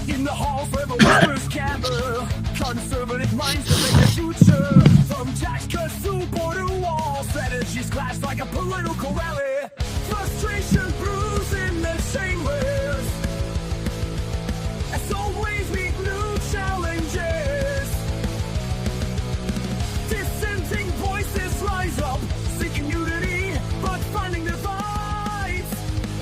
In the halls where the workers gather, conservative minds to make the future. From tax cuts to border walls, strategies clash like a political rally. Frustration brews in the chambers. As always, meet new challenges. Dissenting voices rise up, seeking unity, but finding divides.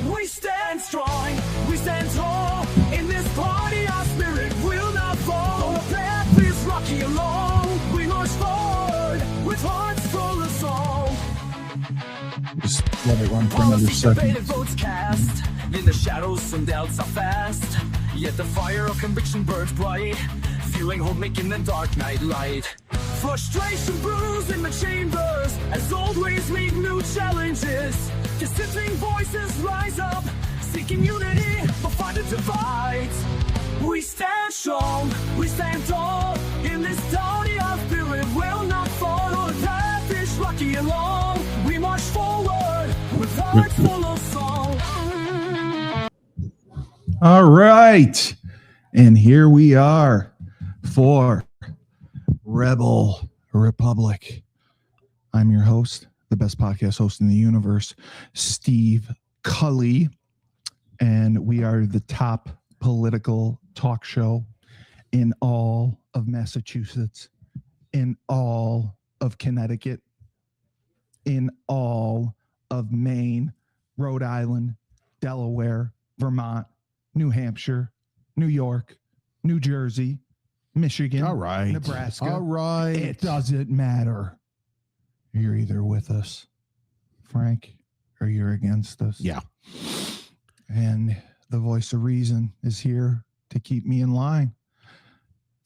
We stand strong, we stand tall. In this party, our spirit will not fall. The path is rocky along. We march forward with hearts full of song. Just let it run for another second. Votes cast. In the shadows, some doubts are fast. Yet the fire of conviction burns bright. Feeling hope making the dark night light. Frustration brews in the chambers. As old ways meet new challenges. Dissenting voices rise up. Seeking unity, but find it divides. We stand strong, we stand tall. In this party, our spirit will not fall. The path is rocky and long. We march forward with hearts full of song. All right. And here we are for Rebel Republic. I'm your host, the best podcast host in the universe, Steve Cully. And we are the top political talk show in all of Massachusetts, in all of Connecticut, in all of Maine, Rhode Island, Delaware, Vermont, New Hampshire, New York, New Jersey, Michigan, all right, Nebraska. All right. It doesn't matter. You're either with us, Frank, or you're against us. Yeah. And the voice of reason is here to keep me in line.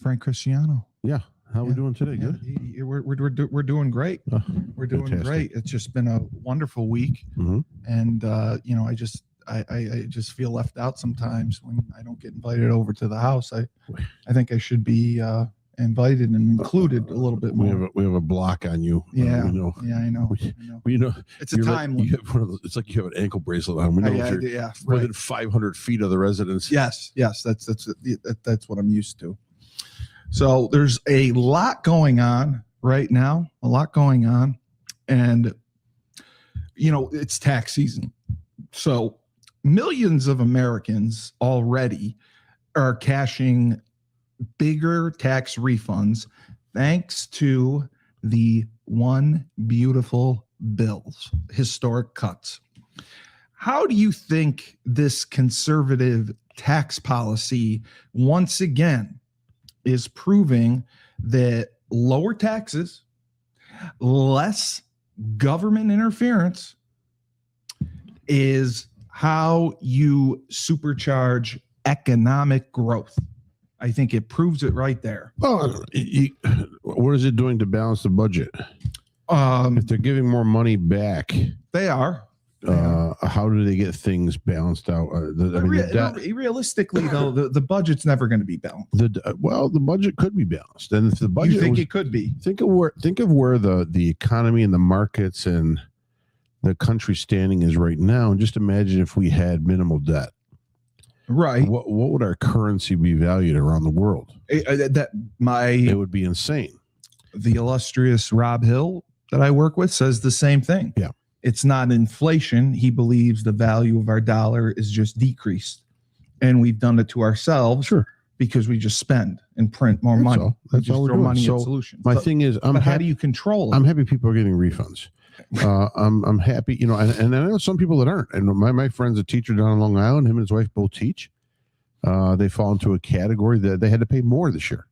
Frank Cristiano. Yeah. How are we doing today? Yeah. Good. We're doing great. We're doing fantastic. great. It's just been a wonderful week. Mm-hmm. And I just feel left out sometimes when I don't get invited over to the house. I think I should be invited and included a little bit more. We have a block on you. Yeah. We know. Yeah, I know. It's a time limit. It's like you have an ankle bracelet on. We know you're within 500 feet of the residence. Yes. That's what I'm used to. So there's a lot going on right now. And it's tax season. So millions of Americans already are cashing bigger tax refunds thanks to the one beautiful bill's historic cuts. How do you think this conservative tax policy once again is proving that lower taxes, less government interference is how you supercharge economic growth? I think it proves it right there. Well, what is it doing to balance the budget? If they're giving more money back, they are. How do they get things balanced out? Realistically, though, the budget's never going to be balanced. The budget could be balanced, and if the budget, you think it could be? Think of where the economy and the markets and the country standing is right now, and just imagine if we had minimal debt. Right. What would our currency be valued around the world? It would be insane. The illustrious Rob Hill that I work with says the same thing. Yeah. It's not inflation. He believes the value of our dollar is just decreased. And we've done it to ourselves. Sure. Because we just spend and print more money. That's all we're doing. Money so at solutions. Thing is, how do you control it? I'm happy people are getting refunds. I'm happy, and I know some people that aren't. And my friend's a teacher down in Long Island. Him and his wife both teach. They fall into a category that they had to pay more this year.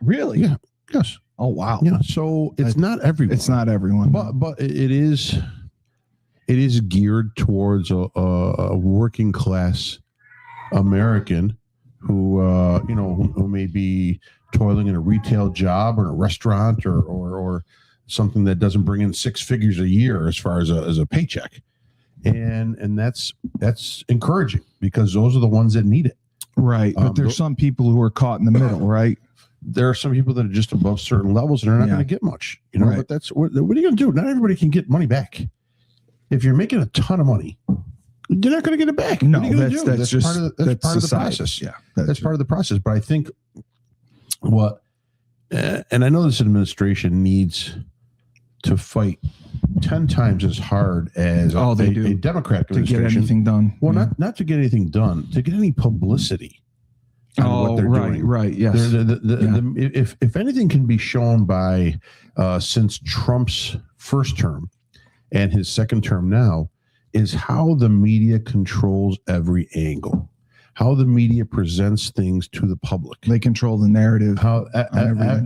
Really? Yeah. Yes. Oh wow. Yeah. So it's not everyone. It's not everyone. But it is geared towards a working class American who may be toiling in a retail job or in a restaurant or something that doesn't bring in 6 figures a year as far as a paycheck. And that's encouraging because those are the ones that need it. Right. But there's some people who are caught in the middle, right? There are some people that are just above certain levels and they're not going to get much, Right. But that's what are you going to do? Not everybody can get money back. If you're making a ton of money, you're not going to get it back. No, what are you gonna do? that's just part of the society. process. Yeah, that's part of the process. But I think and I know this administration needs to fight 10 times as hard as they do a Democrat to administration get anything done. Well, not to get anything done, to get any publicity. What they're doing. Right. Yes. If anything can be shown by since Trump's first term and his second term now, is how the media controls every angle, how the media presents things to the public. They control the narrative. How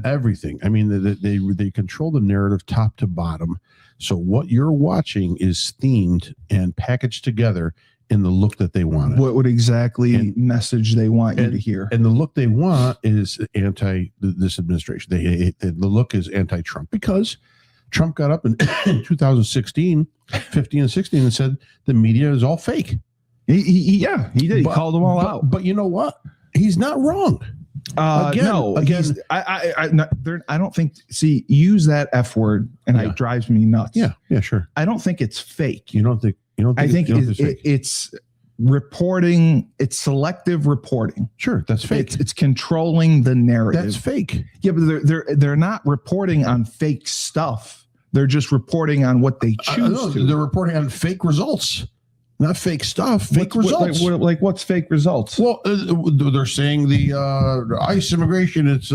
everything. I mean, they control the narrative top to bottom. So what you're watching is themed and packaged together in the look that they want. What would exactly message they want you to hear? And the look they want is this administration. The look is anti-Trump because Trump got up in 2016, 15 and 16 and said the media is all fake. He did. He called them all out. But you know what? He's not wrong. I don't think. See, use that F word, and it drives me nuts. Yeah, sure. I don't think it's fake. You don't think? I think it's reporting. It's selective reporting. Sure, that's fake. It's controlling the narrative. That's fake. Yeah, but they're not reporting on fake stuff. They're just reporting on what they choose to. They're reporting on fake results. Not fake stuff, fake results. Like what's fake results? Well, they're saying the ICE immigration, it's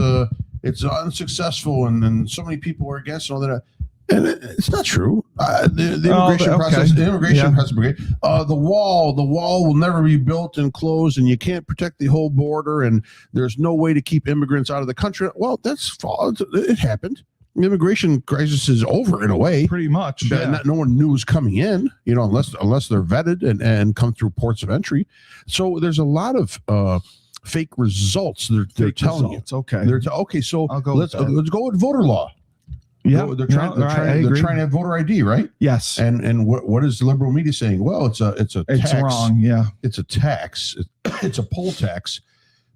unsuccessful, and so many people are against all that. And it's not true. The immigration process, the wall will never be built and closed, and you can't protect the whole border, and there's no way to keep immigrants out of the country. Well, that's false. It happened. The immigration crisis is over in a way. Pretty much. Yeah. No one knew was coming in, unless they're vetted and come through ports of entry. So there's a lot of fake results they're telling you. Okay. So let's go with voter law. Yeah, they're trying to have voter ID, right? Yes. And what is the liberal media saying? Well, it's a tax. It's wrong. Yeah. It's a tax. It's a poll tax.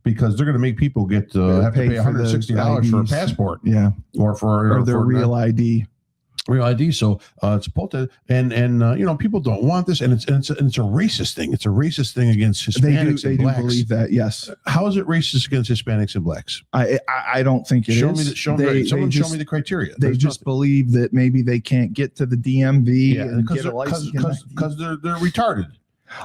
Because they're going to make people have to pay $160 for a passport, or their real ID. Real ID. So it's a poll tax, and people don't want this, and it's a racist thing. It's a racist thing against Hispanics and blacks. They do believe that. Yes. How is it racist against Hispanics and blacks? I don't think it is. Show me the criteria. They just believe that maybe they can't get to the DMV and get a license because they're retarded.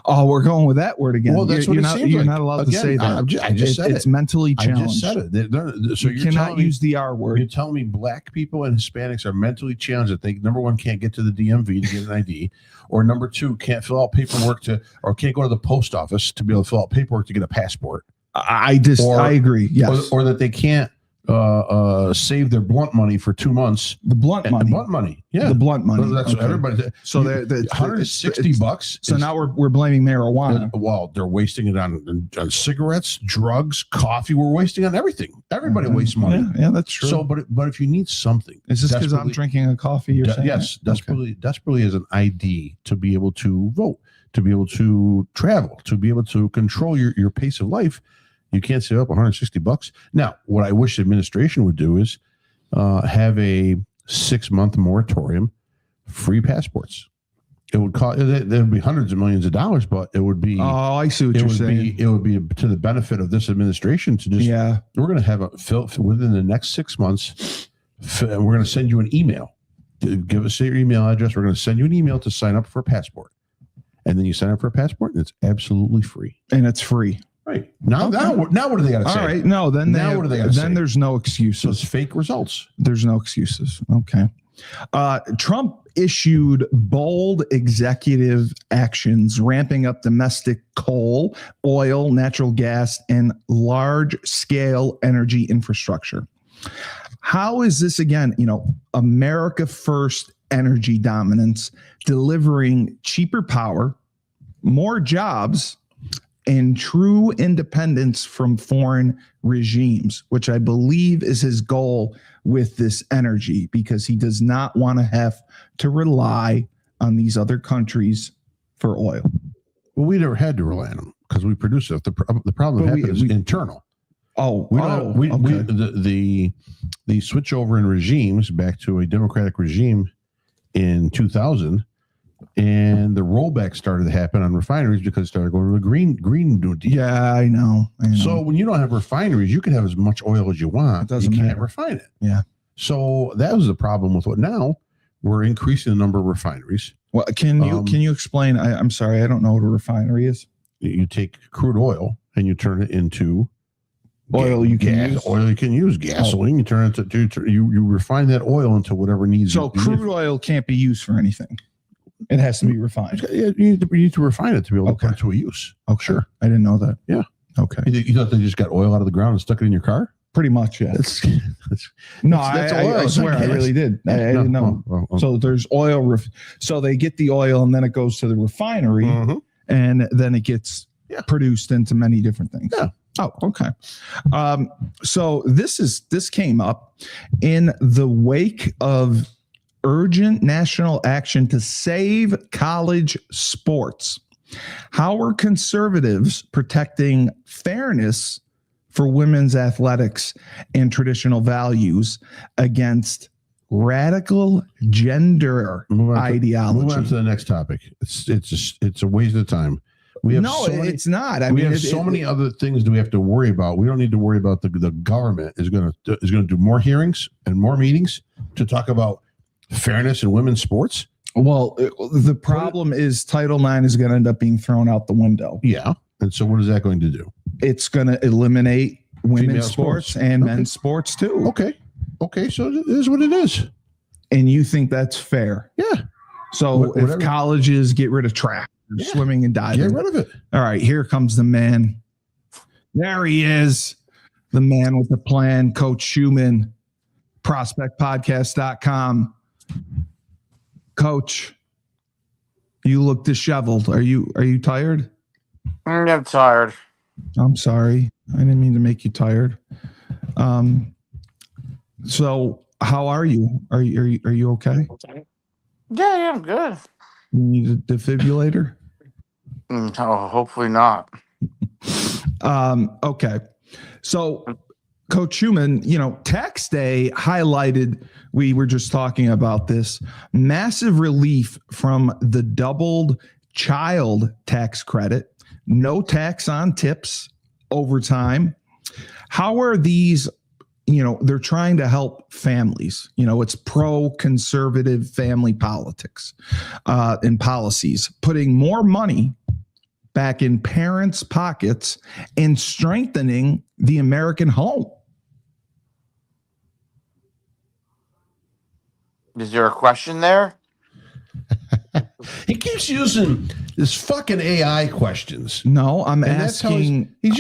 Oh, we're going with that word again. Well, that's what it seems like. You're not allowed to say that. I just said it's mentally challenged. I just said it. So you cannot use the R word. You're telling me black people and Hispanics are mentally challenged that they, number one, can't get to the DMV to get an ID, or number two, can't fill out paperwork or can't go to the post office to be able to fill out paperwork to get a passport. I agree. Yes. Or that they can't save their blunt money for 2 months. The blunt money. Yeah. The blunt money. That's what everybody. So $160. So now we're blaming marijuana. Well, they're wasting it on cigarettes, drugs, coffee. We're wasting on everything. Everybody wastes money. Yeah, that's true. So, but if you need something, is this because I'm drinking a coffee? You're saying yes, desperately as an ID to be able to vote, to be able to travel, to be able to control your pace of life. You can't save up $160. Now, what I wish the administration would do is have a 6-month moratorium, free passports. It would cost. There would be hundreds of millions of dollars, but it would be. Oh, I see what you're saying. It would be to the benefit of this administration to just. Yeah. We're going to have within the next 6 months. We're going to send you an email. Give us your email address. We're going to send you an email to sign up for a passport, and then you sign up for a passport, and it's absolutely free. And it's free. Right. Now what do they got to say? All right. No, then what do they got to say? Then there's no excuses. So it's fake results. There's no excuses. Okay. Trump issued bold executive actions, ramping up domestic coal, oil, natural gas, and large-scale energy infrastructure. How is this, again, America first energy dominance, delivering cheaper power, more jobs, and true independence from foreign regimes, which I believe is his goal with this energy, because he does not want to have to rely on these other countries for oil. Well, we never had to rely on them because we produce it. The problem that happened is internal. The switch over in regimes back to a democratic regime in 2000, and the rollback started to happen on refineries because it started going to the green deal. Yeah, I know. So when you don't have refineries, you can have as much oil as you want. You can't refine it. Yeah. So that was the problem with what now we're increasing the number of refineries. Well, can you explain? I'm sorry, I don't know what a refinery is. You take crude oil and you turn it into oil you can use. Oil you can use. Gasoline. You turn it to you refine that oil into whatever needs. So crude oil can't be used for anything. It has to be refined. Yeah, you need to refine it to be able to put it to a use. Okay. Sure. I didn't know that. Yeah. Okay. You thought they just got oil out of the ground and stuck it in your car? Pretty much, yeah. That's I swear I really did. I didn't know. So there's oil. So they get the oil and then it goes to the refinery, and then it gets produced into many different things. Yeah. Oh, okay. So this came up in the wake of urgent national action to save college sports. How are conservatives protecting fairness for women's athletics and traditional values against radical gender ideology? Move on to the next topic. It's a waste of time. It's not. We have so many other things that we have to worry about. We don't need to worry about the government is going to do more hearings and more meetings to talk about fairness in women's sports. Well, the problem is Title IX is going to end up being thrown out the window. Yeah. And so what is that going to do? It's going to eliminate women's sports and men's sports too. Okay. So it is what it is. And you think that's fair? Yeah. So if colleges get rid of track, swimming and diving, get rid of it. All right, here comes the man. There he is. The man with the plan, Coach Schumann, prospectpodcast.com. Coach, you look disheveled. Are you tired? I'm tired. I'm sorry. I didn't mean to make you tired. So how are you? Are you okay? Yeah, I'm good. You need a defibrillator? Oh, hopefully not. Okay. So Coach Schumann, tax day highlighted, we were just talking about this, massive relief from the doubled child tax credit, no tax on tips, overtime. How are these, they're trying to help families. It's pro-conservative family politics and policies, putting more money back in parents' pockets and strengthening the American home. Is there a question there? He keeps using this fucking AI questions. No, I'm asking. He's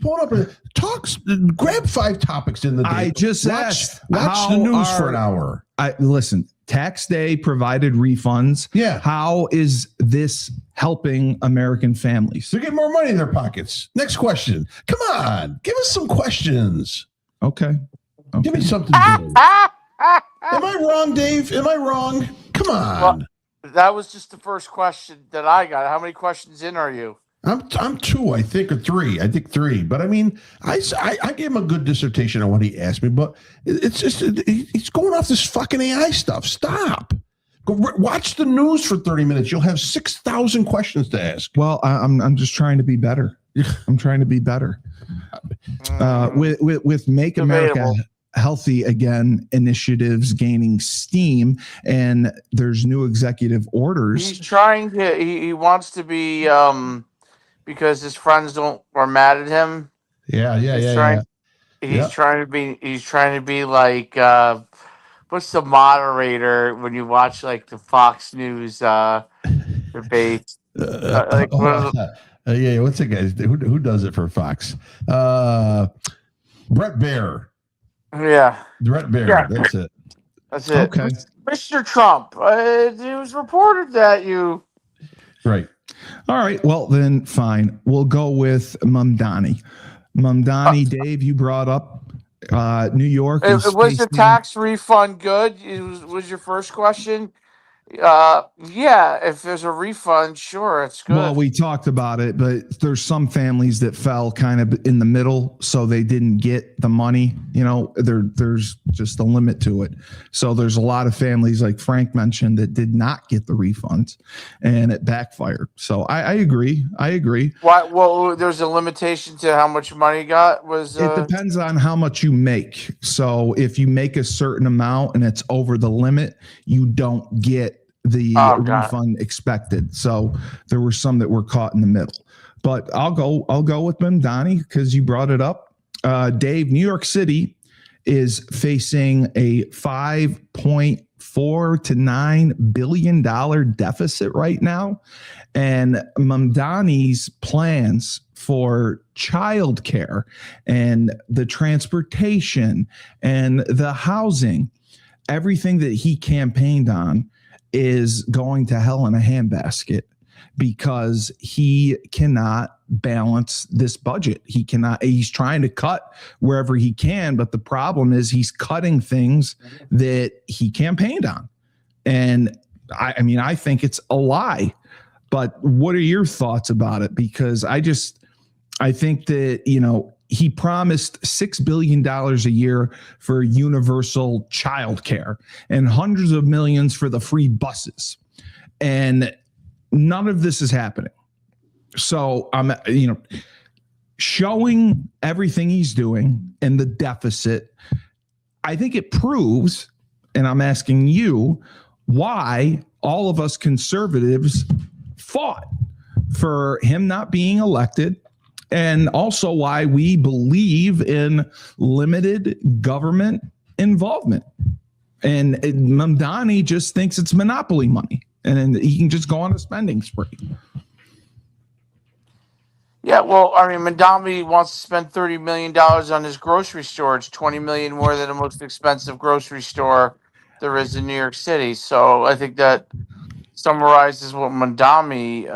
pulling up talks. Grab 5 topics in the day. I just asked. Watch the news for an hour. Listen. Tax day provided refunds. Yeah. How is this helping American families? They get more money in their pockets. Next question. Come on, give us some questions. Okay. Give me something good. Am I wrong, Dave? Am I wrong? Come on. Well, that was just the first question that I got. How many questions in are you? I'm 2, I think, or 3. I think 3. But I mean, I gave him a good dissertation on what he asked me. But it's just he's going off this fucking AI stuff. Stop. Go watch the news for 30 minutes. You'll have 6,000 questions to ask. Well, I'm just trying to be better. I'm trying to be better. With Make America Healthy Again initiatives gaining steam, and there's new executive orders. He's trying to. He wants to be because his friends are mad at him. He's trying to be like what's the moderator when you watch like the Fox News debates? What's the guy who does it for Fox? Brett Baer. Yeah. Brett Baer. Yeah. That's it. That's it. Okay. Mr. Trump, it was reported that you. Right. All right. Well, then fine. We'll go with Mamdani. Mamdani, Dave, you brought up New York. Was the facing- tax refund good? Was your first question? Yeah. If there's a refund, sure, it's good. Well, we talked about it, but there's some families that fell kind of in the middle, so they didn't get the money. You know, there's just a limit to it. So there's a lot of families, like Frank mentioned, that did not get the refunds, and it backfired. So I agree. Why? Well, there's a limitation to how much money you got. It depends on how much you make. So if you make a certain amount and it's over the limit, you don't get the refund expected. So there were some that were caught in the middle. But I'll go with Mamdani because you brought it up. Dave, New York City is facing a $5.4 to $9 billion deficit right now. And Mamdani's plans for childcare and the transportation and the housing, everything that he campaigned on, is going to hell in a handbasket because he cannot balance this budget. He's trying to cut wherever he can, but the problem is he's cutting things that he campaigned on. And I think it's a lie, but what are your thoughts about it? Because I think that, he promised $6 billion a year for universal childcare and hundreds of millions for the free buses. And none of this is happening. So I'm, showing everything he's doing and the deficit. I think it proves, and I'm asking you, why all of us conservatives fought for him not being elected. And also why we believe in limited government involvement. And Mamdani just thinks it's monopoly money. And then he can just go on a spending spree. Yeah, well, Mamdani wants to spend $30 million on his grocery store. It's $20 million more than the most expensive grocery store there is in New York City. So I think that summarizes what Mamdani,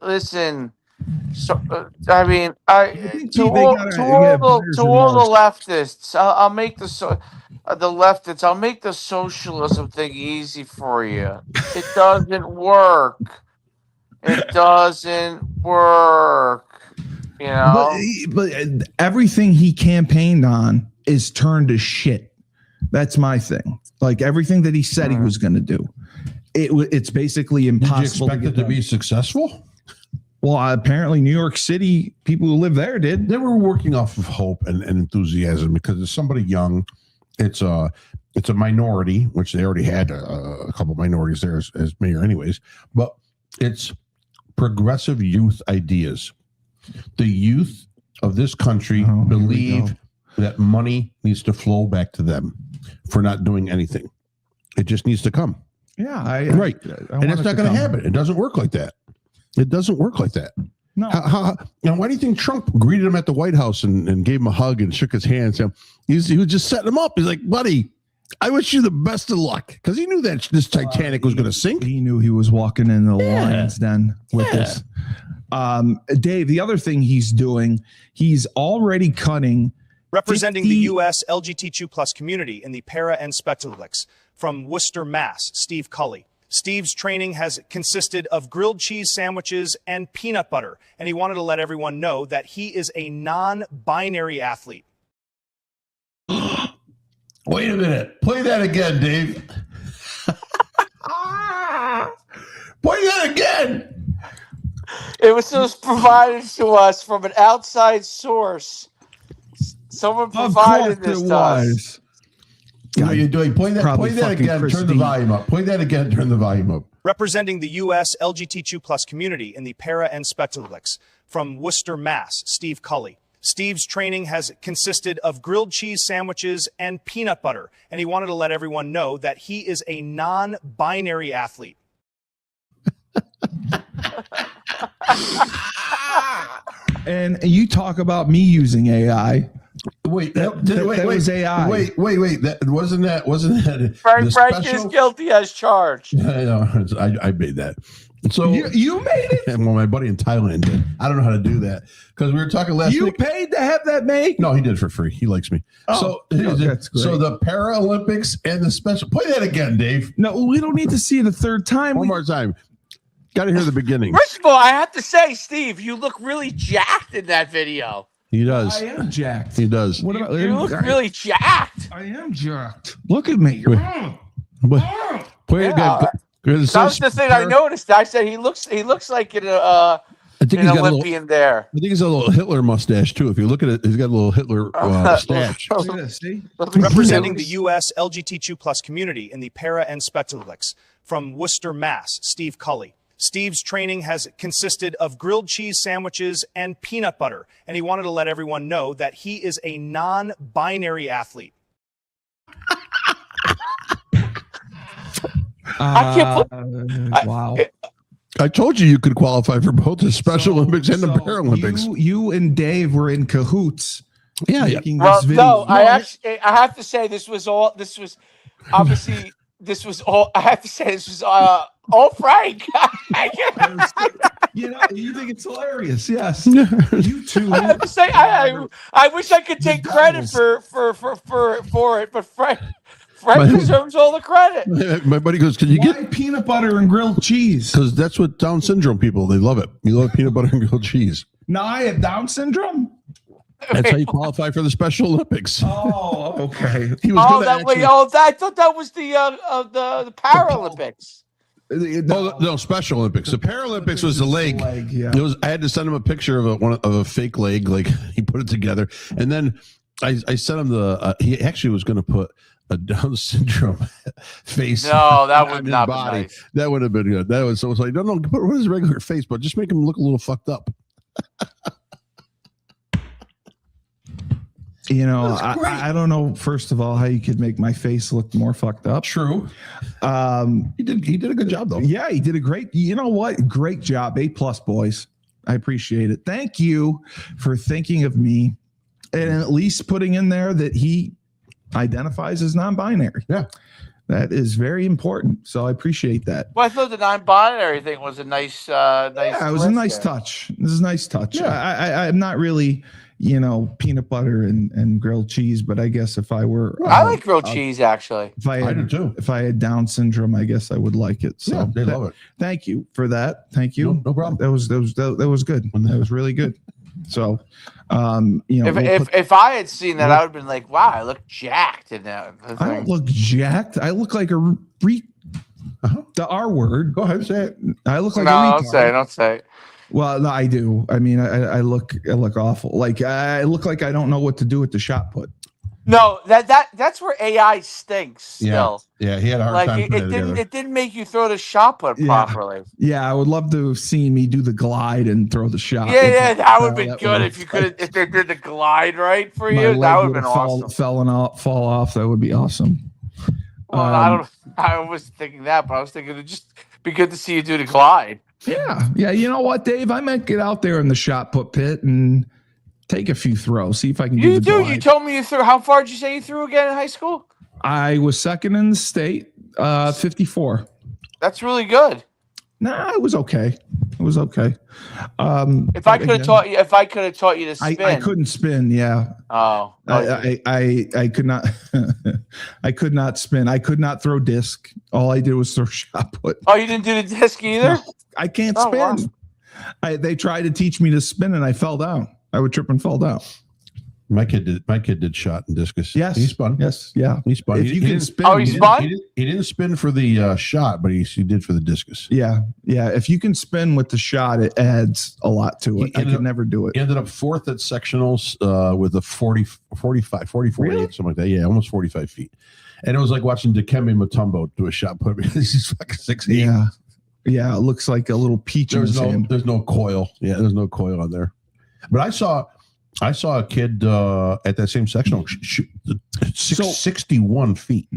listen. So to all the leftists, I'll make the leftists. I'll make the socialism thing easy for you. It doesn't work. It doesn't work. But everything he campaigned on is turned to shit. That's my thing. Like everything that he said he was going to do, it's basically impossible. Did you expect it to be successful? Well, apparently New York City, people who live there did. They were working off of hope and enthusiasm because it's somebody young. It's a minority, which they already had a couple minorities there as mayor anyways. But it's progressive youth ideas. The youth of this country believe that money needs to flow back to them for not doing anything. It just needs to come. Yeah, right. And that's not going to happen. It doesn't work like that. It doesn't work like that. No. Now, why do you think Trump greeted him at the White House and gave him a hug and shook his hand? He was just setting him up. He's like, buddy, I wish you the best of luck. Because he knew that this Titanic was going to sink. He knew he was walking in the lion's den with this. Dave, the other thing he's doing, he's already cutting. Representing the U.S. LGBTQ plus community in the Para and Spectacles from Worcester, Mass., Steve Cully. Steve's training has consisted of grilled cheese sandwiches and peanut butter, and he wanted to let everyone know that he is a non-binary athlete. Wait a minute. Play that again, Dave. Play that again. It was provided to us from an outside source. Someone provided this to us. What are you doing? Play that again. Turn the volume up. Play that again. Turn the volume up. Representing the U.S. LGBTQ plus community in the Para and Spectacles from Worcester, Mass., Steve Cully. Steve's training has consisted of grilled cheese sandwiches and peanut butter, and he wanted to let everyone know that he is a non-binary athlete. And you talk about me using AI. Wait, that was AI. Wait. That wasn't that. Frank is guilty as charged. I made that. So you made it. Well, my buddy in Thailand did. I don't know how to do that because we were talking last You week. paid to have that made? No, he did for free. He likes me. That's great. So the Paralympics and the special. Play that again, Dave. No, we don't need to see it a third time. One more time. Got to hear the beginning. First of all, I have to say, Steve, you look really jacked in that video. He does. I am jacked. He does. What about You look really jacked. I am jacked. Look at me. Play it again. That was the thing I noticed. I said he looks like an Olympian there. I think he's got a little Hitler mustache too. If you look at it, he's got a little Hitler stash. Look at this, see? Representing the U.S. LGBTQ plus community in the Para and Spectacles from Worcester, Mass, Steve Cully. Steve's training has consisted of grilled cheese sandwiches and peanut butter, and he wanted to let everyone know that he is a non-binary athlete. I can't believe. Wow. I told you could qualify for both the Special Olympics and the Paralympics. You and Dave were in cahoots. Yeah. Making Well, this video. no, I have to say this was all Frank. You think it's hilarious? Yes. You too. I have to say, I wish I could take credit for it, but Frank deserves all the credit. My buddy goes, "Can you Why get peanut butter and grilled cheese?" Because that's what Down syndrome people, they love it. You love peanut butter and grilled cheese. Now I have Down syndrome. That's how you qualify for the Special Olympics. Oh, okay. He was Oh, gonna that way. actually- Oh, I thought that was the Paralympics. No, Special Olympics. The Paralympics was the leg. Yeah. It was. I had to send him a picture of a fake leg, like he put it together, and then I sent him the. He actually was going to put a Down syndrome face. No, that on would his not be body. nice. That would have been good. That was so. It's like no, put his regular face, but just make him look a little fucked up. I don't know. First of all, how you could make my face look more fucked up. True. He did a good job though. Yeah, he did a great. You know what? Great job. A+ boys. I appreciate it. Thank you for thinking of me and at least putting in there that he identifies as non-binary. Yeah. That is very important. So I appreciate that. Well, I thought the non-binary thing was a nice. Yeah, it was a nice twist touch. This is a nice touch. Yeah. I'm not really, peanut butter and grilled cheese, but I guess if I were, there. I like grilled cheese actually. If I I do too. If I had Down syndrome, I guess I would like it. So Yeah, they love it. Thank you for that. Thank you. No problem. That was good. That was really good. So, If I had seen that, I would have been like, "Wow, I look jacked in that." I don't look jacked. I look like the R word. Go ahead, say it. I look like No, a retard. don't say. Well, no, I do. I mean, I look awful. Like I look like I don't know what to do with the shot put. No, that's where AI stinks. Still, Yeah, he had a hard time putting it together. it didn't make you throw the shot put properly. Yeah, I would love to have seen me do the glide and throw the shot. Yeah, that would have been that good would've- if they did the glide right for My you. leg That would have would've been awesome. fall off. That would be awesome. Well, I was thinking that, but I was thinking it'd just be good to see you do the glide. Yeah. You know what, Dave? I might get out there in the shot put pit and take a few throws. See if I can do You the do. glide. You told me you threw. How far did you say you threw again in high school? I was second in the state, 54. That's really good. Nah, it was okay. It was okay. If I could have taught you, to spin, I couldn't spin. Yeah. Oh, I could not. I could not spin. I could not throw disc. All I did was throw shot put. oh, you didn't do the disc either. I can't Oh, spin. wow. They tried to teach me to spin, and I fell down. I would trip and fall down. My kid did shot and discus. Yes, he spun. Yes, yeah. He spun. If you can spin, Oh, he spun? He didn't spin for the shot, but he did for the discus. Yeah. If you can spin with the shot, it adds a lot to it. I could never do it. He ended up fourth at sectionals with a 40, 45, 40, 48, Really? something like that. Yeah, almost 45 feet. And it was like watching Dikembe Mutombo do a shot put because he's fucking 6'8". Yeah. It looks like a little peach in his hand. There's no coil. Yeah, there's no coil on there. But I saw a kid at that same sectional shoot 61 feet.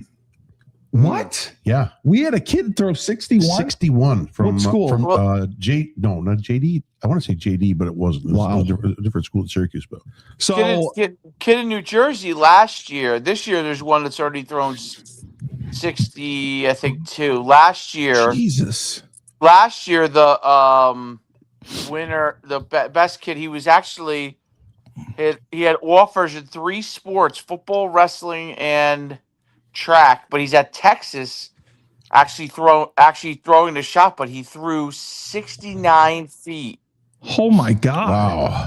What? Yeah, We had a kid throw 61. 61 from What school? from not JD. I want to say JD, but it wasn't. It was Wow. a different school in Syracuse. But So Kid in New Jersey last year. This year, there's one that's already thrown 60. I think too. Last year, Jesus. last year the winner, the best kid, he was actually he had offers in 3 sports: football, wrestling, and track. But he's at Texas, actually throwing the shot. But he threw 69 feet. Oh my God! Wow.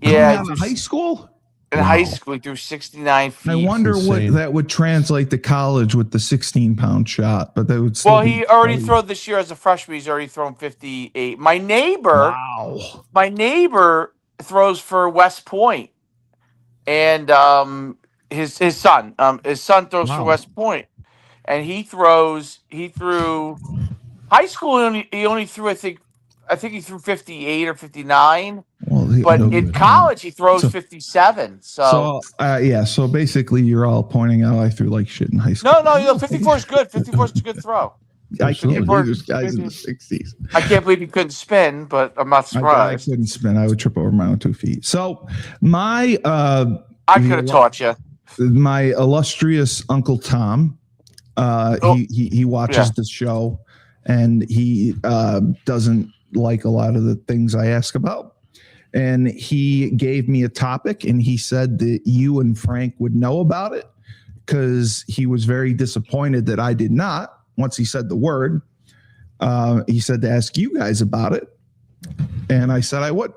Coming Yeah, out of high school. in high school he threw 69 feet. I wonder what insane. that would translate to college with the 16-pound shot, but that would still Well, be he already probably- thrown this year as a freshman. He's already thrown 58. My neighbor throws for West Point, and his son throws for Wow. West Point, and he threw high school. He only threw, I think he threw 58 or 59. Well, But no in good. college he throws So- 57. So So basically, you're all pointing out I threw like shit in high school. no, 54 is good. 54 is a good throw. I can't Absolutely. believe there's guys in the 60s. I can't believe he couldn't spin, but I'm not I surprised. couldn't spin. I would trip over my own 2 feet. So my I could have taught you. my illustrious Uncle Tom, he watches the show, and he doesn't like a lot of the things I ask about. And he gave me a topic, and he said that you and Frank would know about it because he was very disappointed that I did not. Once he said the word, he said to ask you guys about it, and I said I would.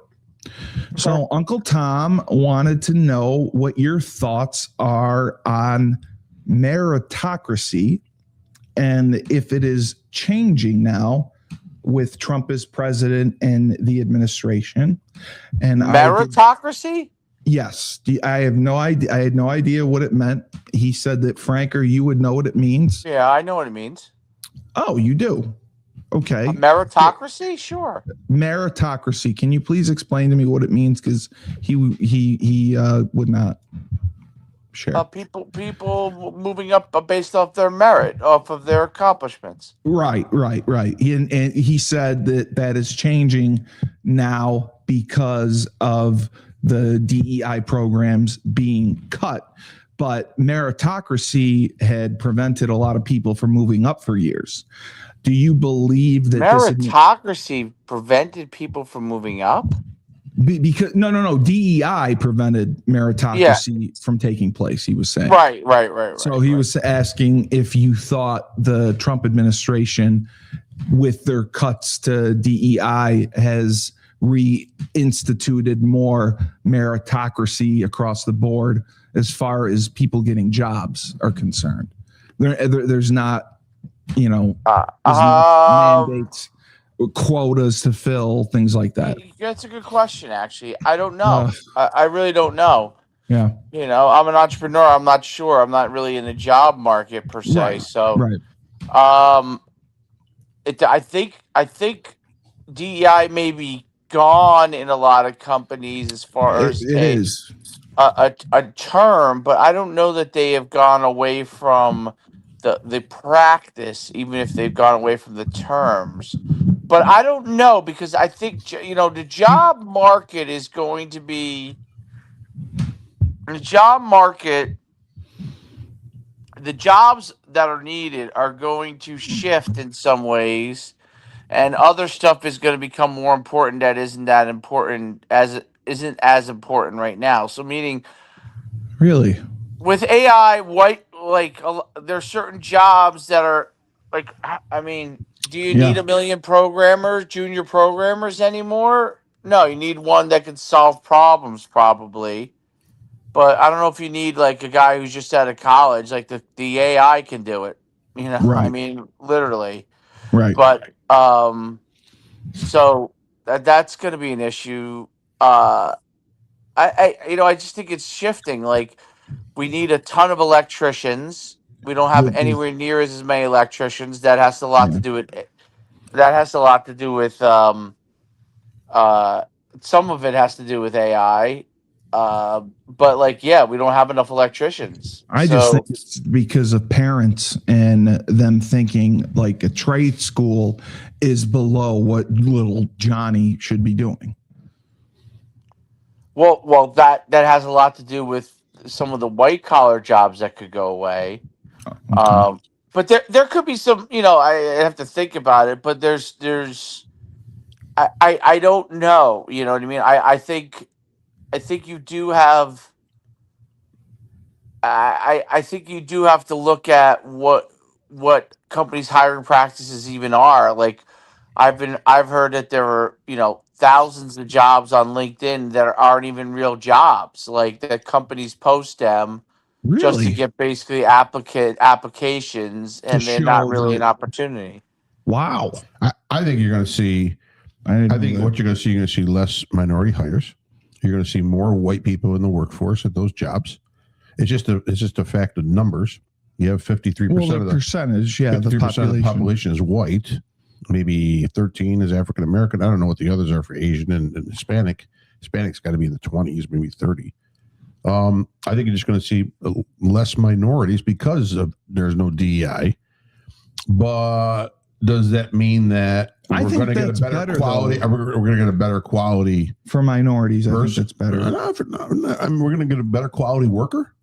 So Uncle Tom wanted to know what your thoughts are on meritocracy and if it is changing now with Trump as president and the administration. And Meritocracy? Yes, I have no idea. I had no idea what it meant. He said that Franker, you would know what it means. Yeah, I know what it means. Oh, you do. Okay. A meritocracy? Sure. Meritocracy. Can you please explain to me what it means? Because he would not share. People moving up based off their merit, off of their accomplishments. Right. And he said that is changing now because of the DEI programs being cut. But meritocracy had prevented a lot of people from moving up for years. Do you believe that meritocracy prevented people from moving up? Because no, DEI prevented meritocracy from taking place. He was saying, right. So he was asking if you thought the Trump administration, with their cuts to DEI, has reinstituted more meritocracy across the board as far as people getting jobs are concerned. There's not, there's not mandates, quotas to fill, things like that. That's a good question, actually. I don't know. I really don't know. Yeah. I'm an entrepreneur. I'm not sure. I'm not really in the job market per se. Right. So, Right. I think DEI may be gone in a lot of companies as far as It is. a term, but I don't know that they have gone away from the practice, even if they've gone away from the terms. But I don't know, because I think the job market is going to be the jobs that are needed are going to shift in some ways, and other stuff is going to become more important that isn't as important right now. So meaning, Really? with AI, there's certain jobs that are like, do you need 1 million junior programmers anymore? No, you need one that can solve problems probably. But I don't know if you need like a guy who's just out of college. Like the AI can do it. Right. Literally. Right. But so that's going to be an issue. I just think it's shifting. Like, we need a ton of electricians. We don't have anywhere near as many electricians. That has a lot to do with it. That has a lot to do with some of it has to do with AI. But we don't have enough electricians. I just think it's because of parents and them thinking like a trade school is below what little Johnny should be doing. Well, that has a lot to do with some of the white collar jobs that could go away. Okay. but there could be some, I have to think about it, but I don't know, you know what I mean? I think you do have I think you do have to look at what companies' hiring practices even are. Like I've heard that there are, thousands of jobs on LinkedIn that aren't even real jobs. Like that companies post them just to Really? get basically applications, To and they're not show really an the opportunity. wow. I think you're going to see. I think what you're going to see less minority hires. You're going to see more white people in the workforce at those jobs. It's just a fact of numbers. You have 53% of the percentage, yeah, the 53% of the population. population is white. Maybe 13 is African American. I don't know what the others are for Asian and Hispanic. Hispanic's got to be in the 20s, maybe 30. I think you're just going to see less minorities because there's no DEI. But does that mean that we're going to get a better quality? We're going to get a better quality for minorities. I think that's better. I mean, we're going to get a better quality worker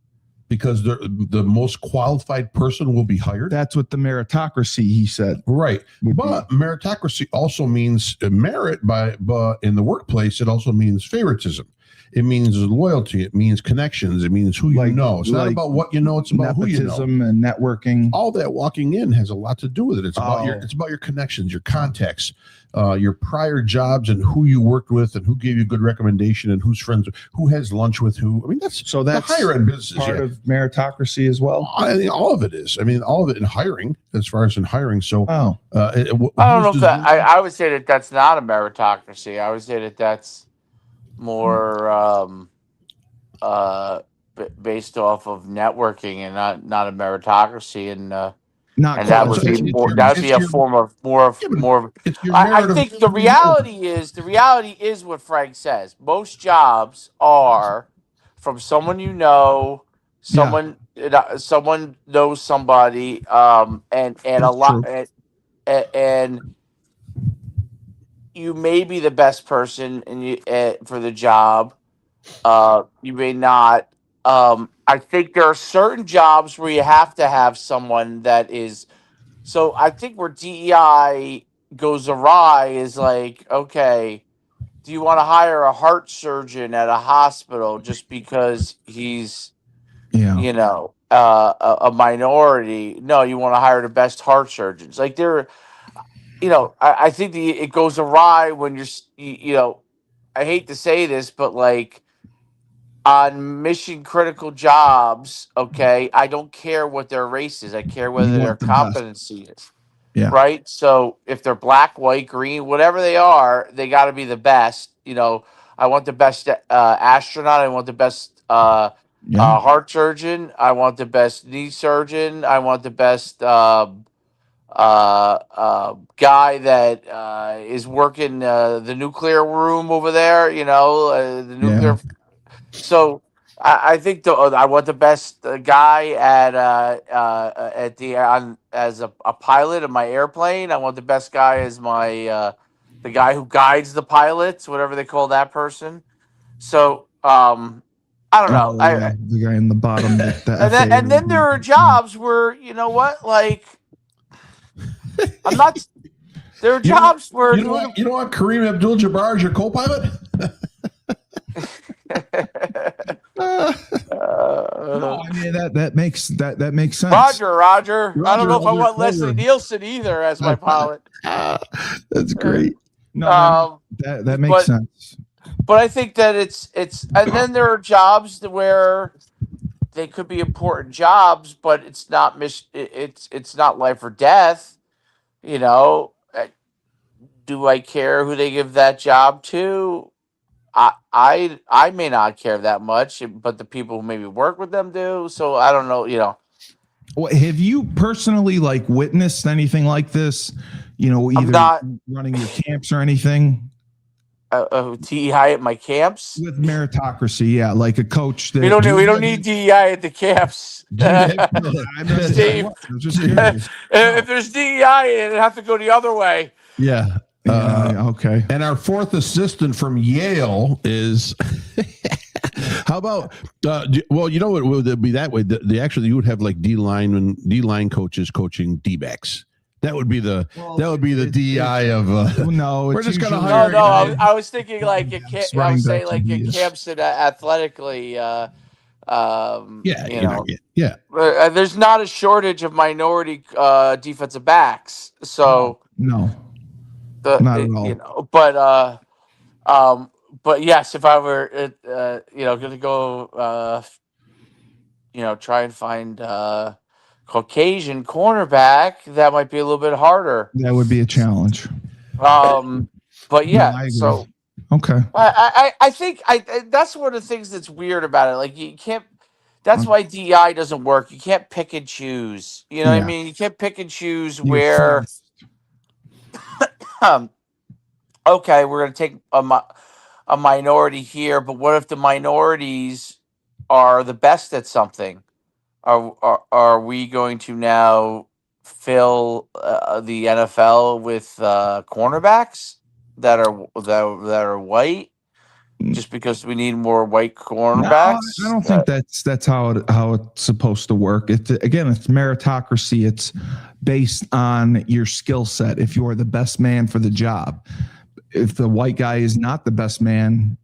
because the most qualified person will be hired. That's what the meritocracy, he said. Right. But meritocracy also means merit but in the workplace, it also means favoritism. It means loyalty. It means connections. It means who you know. It's not about what you know. It's about who you know. Nepotism and networking. All that walking in has a lot to do with it. It's about your connections, your contacts, your prior jobs, and who you worked with, and who gave you a good recommendation, and who's friends, who has lunch with who. I mean, that's the higher end business. Part of meritocracy as well. I think all of it is. I mean, all of it in hiring, as far as in hiring. So, I don't know if that. I would say that that's not a meritocracy. I would say that that's more based off of networking and not a meritocracy, and that would be more. That would be a form of more of. I think the reality is what Frank says. Most jobs are from someone you know, someone knows somebody, and a lot, and you may be the best person for the job. You may not. I think there are certain jobs where you have to have someone that is. So I think where DEI goes awry is like, okay, do you want to hire a heart surgeon at a hospital just because he's, a minority? No, you want to hire the best heart surgeons. Like I think it goes awry when you're, I hate to say this, but like on mission critical jobs, okay, I don't care what their race is. I care whether their competency is. Yeah. Right. So if they're black, white, green, whatever they are, they got to be the best. I want the best astronaut. I want the best heart surgeon. I want the best knee surgeon. I want the best guy that is working the nuclear room over there, the nuclear. So I think I want the best guy as a pilot of my airplane. I want the best guy as my the guy who guides the pilots, whatever they call that person. So I don't know. The guy in the bottom. And then there are jobs where like. I'm not. There are jobs where you don't want Kareem Abdul-Jabbar as your co-pilot. No, I mean that makes sense. Roger. I don't know if I want Leslie Nielsen either as my pilot. That's great. No, that makes sense. But I think that it's and then there are jobs where they could be important jobs, but it's not it's not life or death. Do I care who they give that job to? I may not care that much, but the people who maybe work with them do. So I don't know. Well, have you personally witnessed anything like this? Either not running your camps or anything. DEI at my camps with meritocracy, yeah, like a coach. We don't need DEI at the camps. Steve, if there's DEI, it'd have to go the other way. Yeah. Okay. And our fourth assistant from Yale is How about? Well, you know what would be that way? Actually you would have like D line coaches coaching D backs. That would be the DEI of. No, we're it's just gonna usually- hire. No, I was thinking like it Yes, can't. I running was saying backs like and it DBs. camps it athletically. Yeah, You know, yeah. there's not a shortage of minority defensive backs. So No, not at all. you know, but yes, if I were going to go try and find Caucasian cornerback, that might be a little bit harder. That would be a challenge. But yeah, I agree. so Okay. I think that's one of the things that's weird about it. Like you can't. That's why DEI doesn't work. You can't pick and choose. You know what I Yeah. mean? You can't pick and choose You're where. forced. Okay, we're going to take a minority here, but what if the minorities are the best at something? Are we going to now fill the NFL with cornerbacks that are white just because we need more white cornerbacks? No, I don't think that's how it's supposed to work. It's meritocracy. It's based on your skill set. If you are the best man for the job, if the white guy is not the best man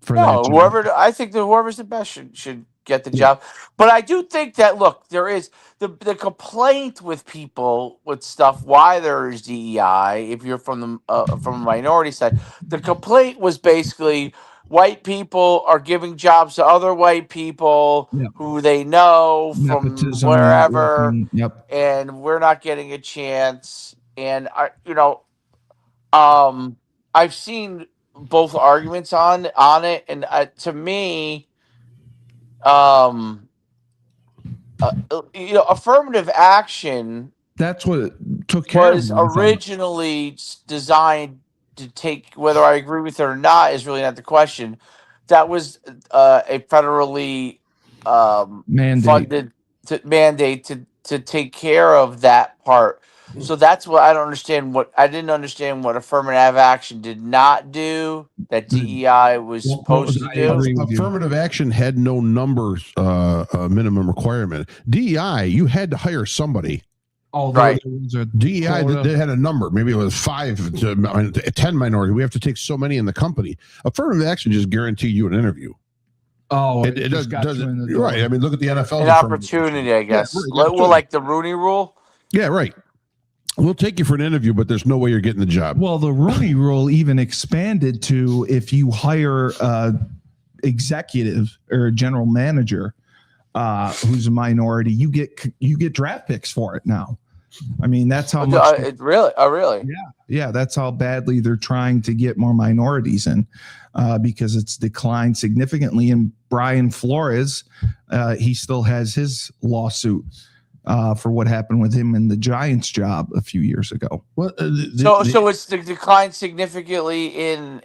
for that job, I think that whoever's the best should get the job. But I do think that look, there is the complaint with people with stuff. Why there is DEI? If you're from a minority side, the complaint was basically white people are giving jobs to other white people who they know from nepotism, wherever, networking. Yep. and we're not getting a chance. And I've seen both arguments on it, and to me, affirmative action That's what it took care was of. originally designed to take. Whether I agree with it or not is really not the question. That was a federally funded mandate to take care of that part. So that's what I don't understand. I didn't understand what affirmative action did not do that DEI was supposed to do. Affirmative action had no numbers minimum requirement. DEI, you had to hire somebody. Right. DEI, they had a number. Maybe it was 5 to 10 minority. We have to take so many in the company. Affirmative action just guaranteed you an interview. Oh, it doesn't. Right. I mean, look at the NFL. An opportunity, I guess. Yeah, right. Well, like the Rooney Rule. Yeah, right. We'll take you for an interview, but there's no way you're getting the job. Well, the Rooney Rule even expanded to if you hire executive or a general manager who's a minority, you get draft picks for it now. I mean, that's how much. Really? Oh, really? Yeah. That's how badly they're trying to get more minorities in, because it's declined significantly. And Brian Flores, he still has his lawsuit for what happened with him in the Giants job a few years ago. Well, so it's declined significantly in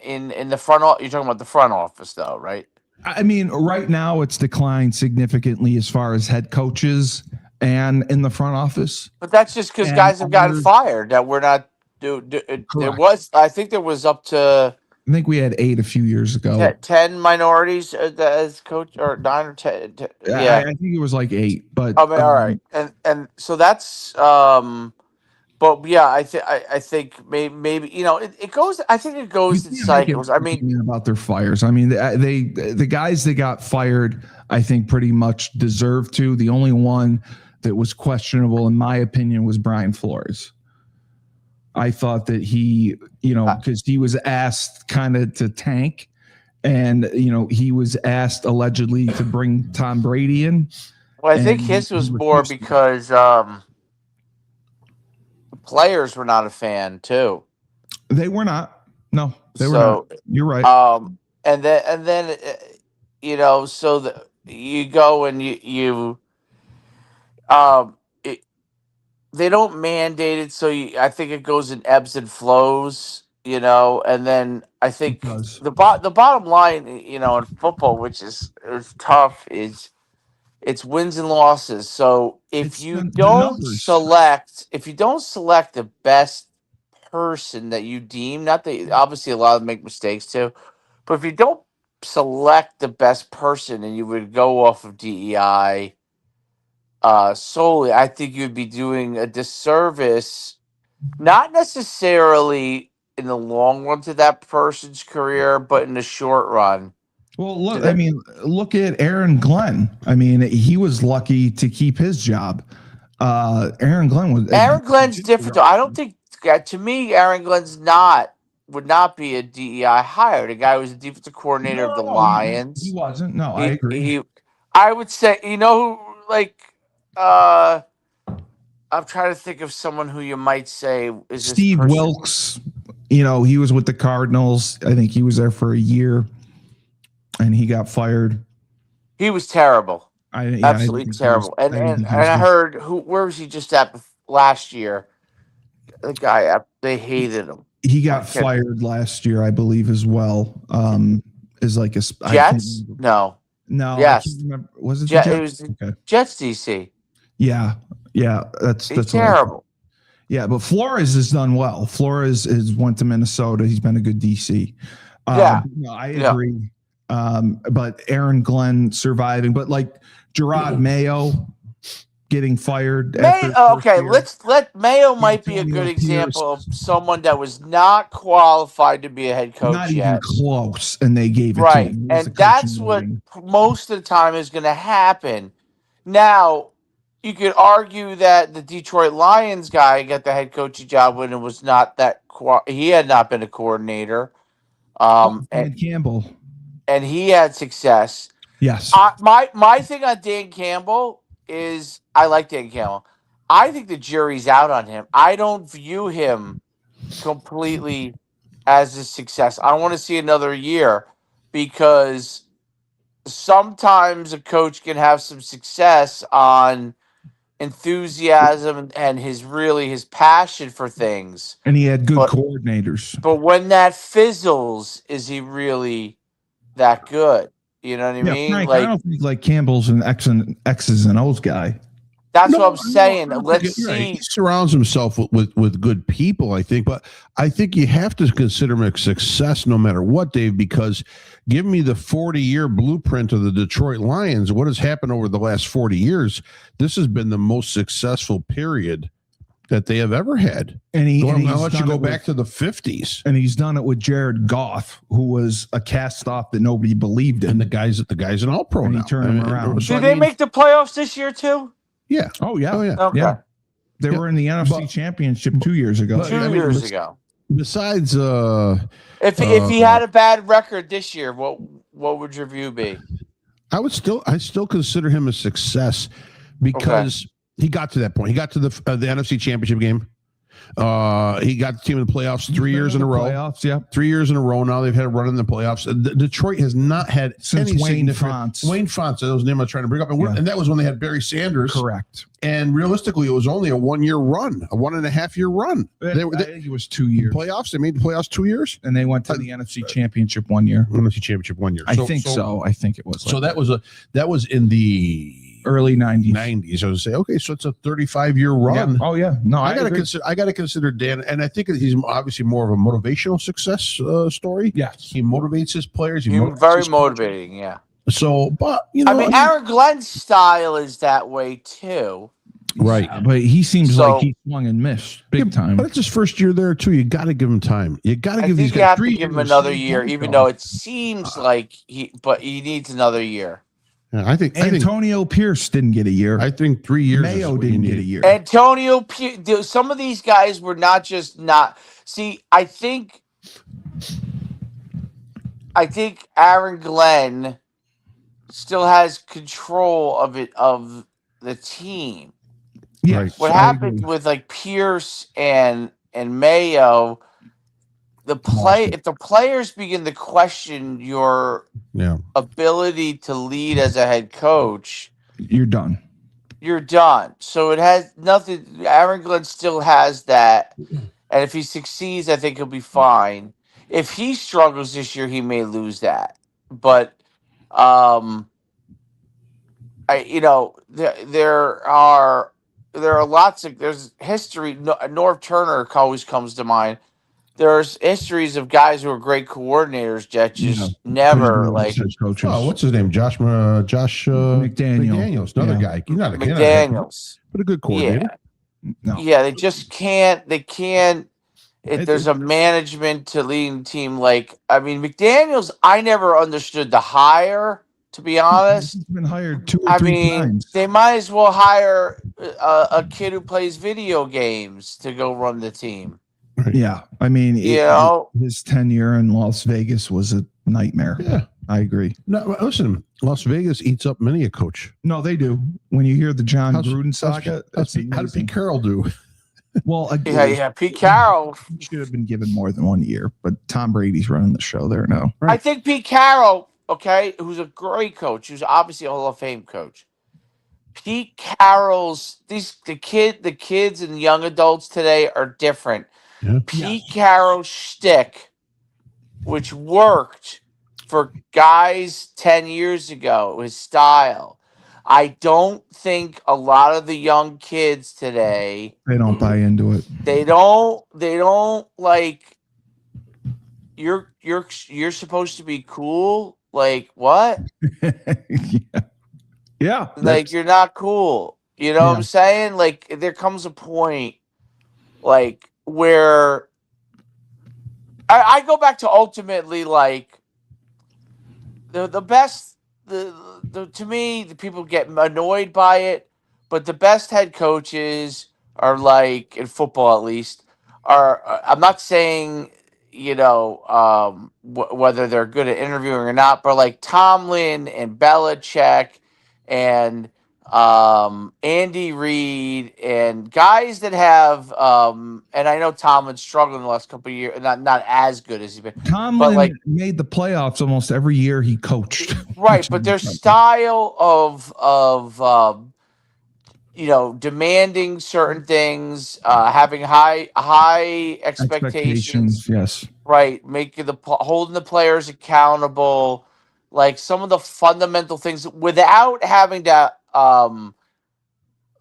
the front office. You're talking about the front office, though, right? I mean, right now it's declined significantly as far as head coaches and in the front office. But that's just because guys have gotten fired that we're not. I think there was up to. I think we had 8 a few years ago. 10 minorities as coach, or 9 or 10. Yeah, I think it was like 8. But I mean, all right, and so that's. But yeah, I think maybe it goes. I think it goes in cycles. I mean, about their fires. I mean, the guys that got fired, I think pretty much deserved to. The only one that was questionable, in my opinion, was Brian Flores. I thought that he, because he was asked kind of to tank, and he was asked allegedly to bring Tom Brady in. Well, I think his was more because the players were not a fan too. They were not. No, they were not. You're right. And then so you go and you they don't mandate it, so I think it goes in ebbs and flows, and then I think the bottom line, in football, which is tough, is it's wins and losses. So if you don't select the best person that you deem, not that obviously a lot of them make mistakes too, but if you don't select the best person and you would go off of DEI solely, I think you'd be doing a disservice, not necessarily in the long run to that person's career, but in the short run. Well, look at Aaron Glenn. I mean, he was lucky to keep his job. Aaron Glenn's different though. I don't think, to me, Aaron Glenn's would not be a DEI hire. The guy was a defensive coordinator of the Lions. He wasn't. No, I agree. I would say, who, like, I'm trying to think of someone who you might say is Steve Wilkes. He was with the Cardinals. I think he was there for a year, and he got fired. He was terrible. Absolutely terrible. And I heard where was he just at last year? The guy, they hated him. He got fired last year, I believe, as well. Is like a Jets? No. Yes. Was it Jets? It was Jets DC. Yeah. That's terrible. Yeah, but Flores has done well. Flores has went to Minnesota. He's been a good DC. I agree. But Aaron Glenn surviving, but like Gerard Mayo getting fired. Mayo might be a good example of someone that was not qualified to be a head coach. Not even close, and they gave it right. to him. And that's what most of the time is going to happen. Now, you could argue that the Detroit Lions guy got the head coaching job when it was not that he had not been a coordinator. And Campbell. And he had success. Yes. My thing on Dan Campbell is I like Dan Campbell. I think the jury's out on him. I don't view him completely as a success. I want to see another year because sometimes a coach can have some success on enthusiasm and his passion for things. And he had good coordinators. But when that fizzles, is he really that good? You know what I mean? Frank, I don't think Campbell's an X's and O's guy. That's what I'm saying. Let's see. Right. He surrounds himself with good people, I think. But I think you have to consider him a success no matter what, Dave, because give me the 40-year blueprint of the Detroit Lions. What has happened over the last 40 years? This has been the most successful period that they have ever had. And I'll let you go back to the 50s. And he's done it with Jared Goff, who was a cast-off that nobody believed in. And the guy's an all-pro now. He turned him around. Did they make the playoffs this year, too? Yeah. Oh, yeah. Okay. Yeah. They were in the NFC Championship 2 years ago. 2 years ago. Besides, if he had a bad record this year, what would your view be? I still consider him a success because he got to that point. He got to the NFC Championship game. He got the team in the playoffs 3 years in a row. Playoffs, yeah. 3 years in a row now. They've had a run in the playoffs. Detroit has not had since any Wayne Fontes. Wayne Fontes, that was the name I was trying to bring up. And that was when they had Barry Sanders. Correct. And realistically, it was only a 1 year run, a 1.5 year run. I think it was 2 years. Playoffs? They made the playoffs 2 years? And they went to the NFC Championship 1 year. NFC Championship 1 year. I think so. I think it was. So that was in the early 90s. I would say, okay, so it's a 35-year run. Yeah. Oh yeah, no, I got to consider Dan, and I think he's obviously more of a motivational success story. Yes, he motivates his players. He's very motivating. Yeah. So, but Aaron Glenn's style is that way too. Right, but he seems like he swung and missed big time. But it's his first year there too. You got to give him time. You got to give these guys. You have to give him another year, even though it seems like he needs another year. Yeah, I think Antonio Pierce didn't get a year. I think 3 years. Mayo didn't get a year. Antonio Pierce. Some of these guys were not just not. See, I think Aaron Glenn still has control of the team. Yeah. Right. What happened with Pierce and Mayo? If the players begin to question your ability to lead as a head coach, you're done. You're done. So it has nothing. Aaron Glenn still has that, and if he succeeds, I think he'll be fine. If he struggles this year, he may lose that. But there are lots of there's history. Norv Turner always comes to mind. there's histories of guys who are great coordinators that just never like head coaches. Oh, what's his name? Josh McDaniels. Another guy. He's not a McDaniels, but a good coordinator. No. Yeah, they just can't. They can't. If there's a management to leading the team, like I mean, McDaniels, I never understood the hire. To be honest, He's been hired 2 or 3 times. they might as well hire a kid who plays video games to go run the team. Yeah, I mean, his tenure in Las Vegas was a nightmare. Yeah, I agree. No, listen, Las Vegas eats up many a coach. No, they do. When you hear the John Gruden saga, how did Pete Carroll do? Well, yeah, Pete Carroll should have been given more than 1 year, but Tom Brady's running the show there now. Right. I think Pete Carroll, okay, who's a great coach, who's obviously a Hall of Fame coach. Pete Carroll's the kids and young adults today are different. Yeah. Pete Carroll's shtick, which worked for guys 10 years ago, his style. I don't think a lot of the young kids today, they don't buy into it. They don't like you're supposed to be cool. Like what? Yeah. Like you're not cool. You know what I'm saying? Like there comes a point like where I go back to ultimately like the best to me, the people get annoyed by it, but the best head coaches are like in football at least are I'm not saying whether they're good at interviewing or not, but like Tomlin and Belichick and Andy Reid and guys that have and I know Tomlin's struggled in the last couple of years, not as good as he's been. Tomlin made the playoffs almost every year he coached. Right, but their style of demanding certain things, having high expectations. Yes. Right, holding the players accountable, like some of the fundamental things without having to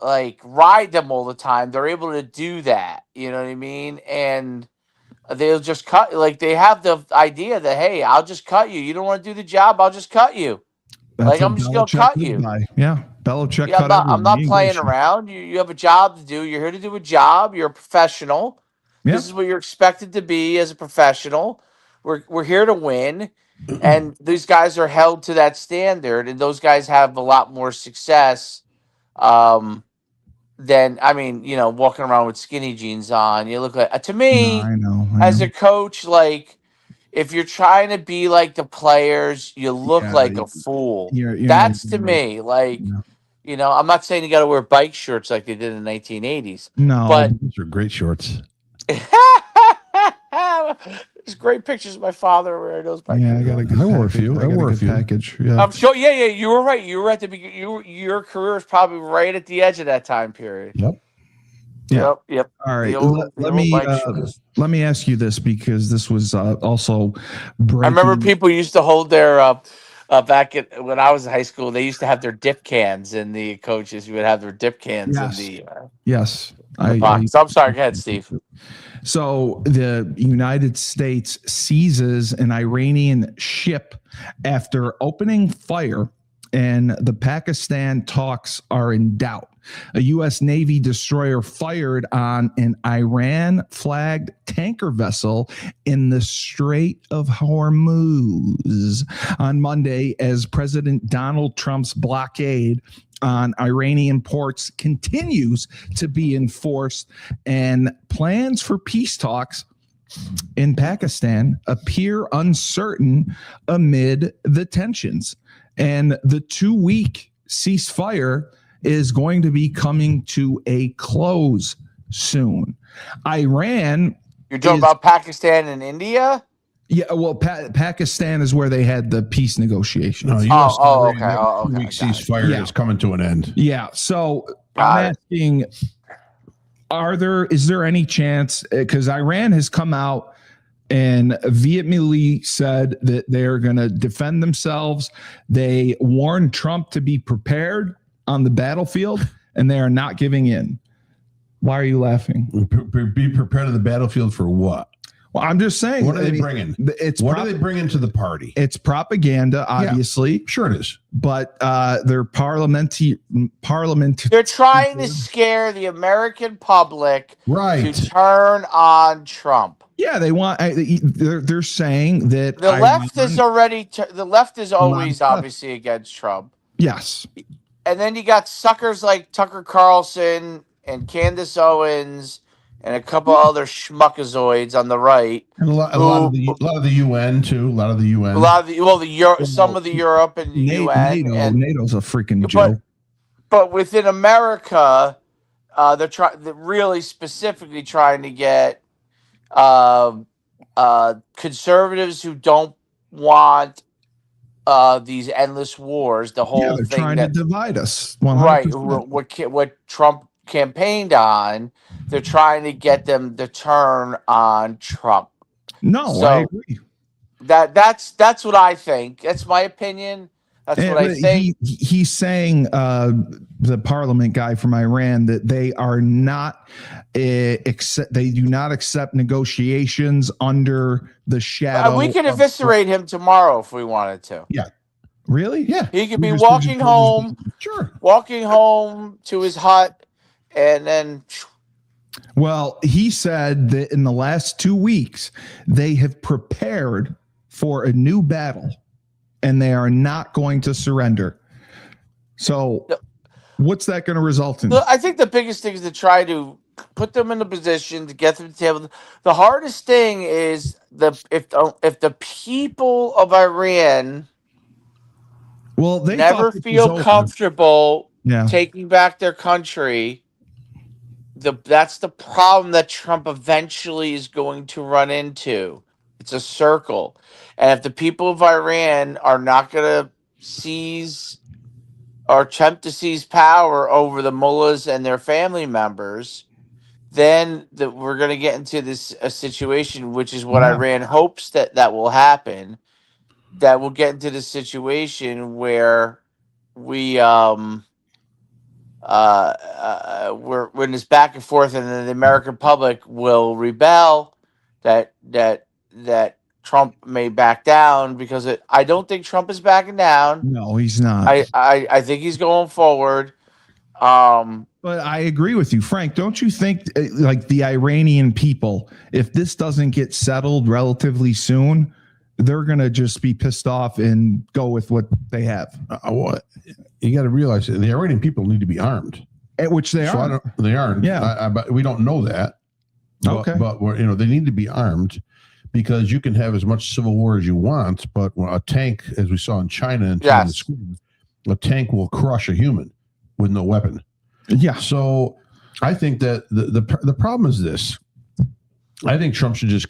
like ride them all the time. They're able to do that. You know what I mean? And they'll just cut. Like they have the idea that hey, I'll just cut you. You don't want to do the job, I'll just cut you. Like I'm just gonna cut you. Yeah, Belichick. Yeah, I'm not playing around. You have a job to do. You're here to do a job. You're a professional. Yep. This is what you're expected to be as a professional. We're here to win, and these guys are held to that standard. And those guys have a lot more success than walking around with skinny jeans on. You look like to me. I know. As a coach, like. If you're trying to be like the players, you look like a fool. That's to me. Like, I'm not saying you got to wear bike shorts like they did in the 1980s. No, but those are great shorts. There's great pictures of my father wearing those bike shorts. I wore a few. I wore a few. Package. Yeah. I'm sure. Yeah. You were right. You were at the beginning. Your career is probably right at the edge of that time period. Yep. Yeah. Yep. All right. Let me ask you this because this was also breaking. I remember people used to hold their back when I was in high school. They used to have their dip cans, and the coaches would have their dip cans in the yes. I'm sorry. Go ahead, Steve. So the United States seizes an Iranian ship after opening fire, and the Pakistan talks are in doubt. A U.S. Navy destroyer fired on an Iran-flagged tanker vessel in the Strait of Hormuz on Monday as President Donald Trump's blockade on Iranian ports continues to be enforced, and plans for peace talks in Pakistan appear uncertain amid the tensions. And the 2-week ceasefire is going to be coming to a close soon. Iran. You're talking about Pakistan and India? Yeah, well, Pakistan is where they had the peace negotiations. Okay. Two-week ceasefire is coming to an end. Yeah, so I'm asking, is there any chance, because Iran has come out and vehemently said that they're going to defend themselves. They warned Trump to be prepared on the battlefield, and they are not giving in. Why are you laughing? Be prepared on the battlefield for what? Well, I'm just saying. What are they bringing? What are they bringing to the party? It's propaganda, obviously. Yeah, sure it is. But they're parliament. They're trying to scare the American public Right. to turn on Trump. Yeah, they want. They're saying that The left is already. The left is always obviously against Trump. Yes. And then you got suckers like Tucker Carlson and Candace Owens and a couple other schmuckazoids on the right, and a lot of the UN too. A lot of the UN. Some of the Europe and the UN. NATO's a freaking joke. But within America, they're really specifically trying to get conservatives who don't want these endless wars. The whole they're thing trying to divide us. 100%. Right. What Trump campaigned on, they're trying to get them to turn on Trump. No, so I agree. That's what I think. That's my opinion. That's what I think. He's saying, the parliament guy from Iran, that they are not they do not accept negotiations under the shadow. We could eviscerate him tomorrow if we wanted to. Yeah. Really? Yeah. He could be walking home to his hut, and then. Well, he said that in the last 2 weeks, they have prepared for a new battle, and they are not going to surrender. So what's that going to result in? I think the biggest thing is to try to put them in a position to get them to the table. The hardest thing is if the people of Iran they never feel comfortable taking back their country, that's the problem that Trump eventually is going to run into. It's a circle. And if the people of Iran are not going to seize or attempt to seize power over the mullahs and their family members, then we're going to get into a situation, which is what Iran hopes that will happen, that we'll get into the situation where we're in this back and forth, and then the American public will rebel that Trump may back down, because I don't think Trump is backing down. No, he's not. I think he's going forward. But I agree with you, Frank. Don't you think, like, the Iranian people, if this doesn't get settled relatively soon, they're going to just be pissed off and go with what they have? You got to realize that the Iranian people need to be armed, which they are. They aren't. Yeah, but we don't know that. Okay, but they need to be armed, because you can have as much civil war as you want, but a tank, as we saw in China and a tank will crush a human with no weapon. Yeah. So I think that the problem is this. I think Trump should just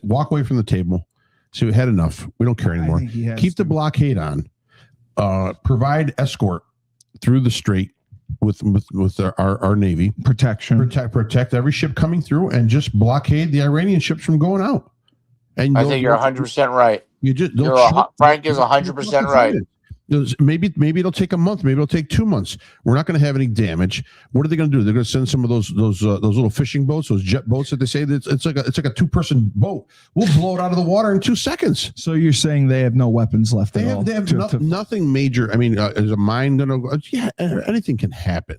walk away from the table. So we had enough. We don't care anymore. Keep the blockade on. Provide escort through the strait with our Navy. Protection. Protect every ship coming through, and just blockade the Iranian ships from going out. And I think you're 100% right. Frank is 100% right. Maybe it'll take a month. Maybe it'll take 2 months. We're not going to have any damage. What are they going to do? They're going to send some of those little fishing boats, those jet boats that they say that it's like a 2-person boat. We'll blow it out of the water in 2 seconds. So you're saying they have no weapons left at all? They have nothing major. I mean, is a mine going to? Yeah, anything can happen.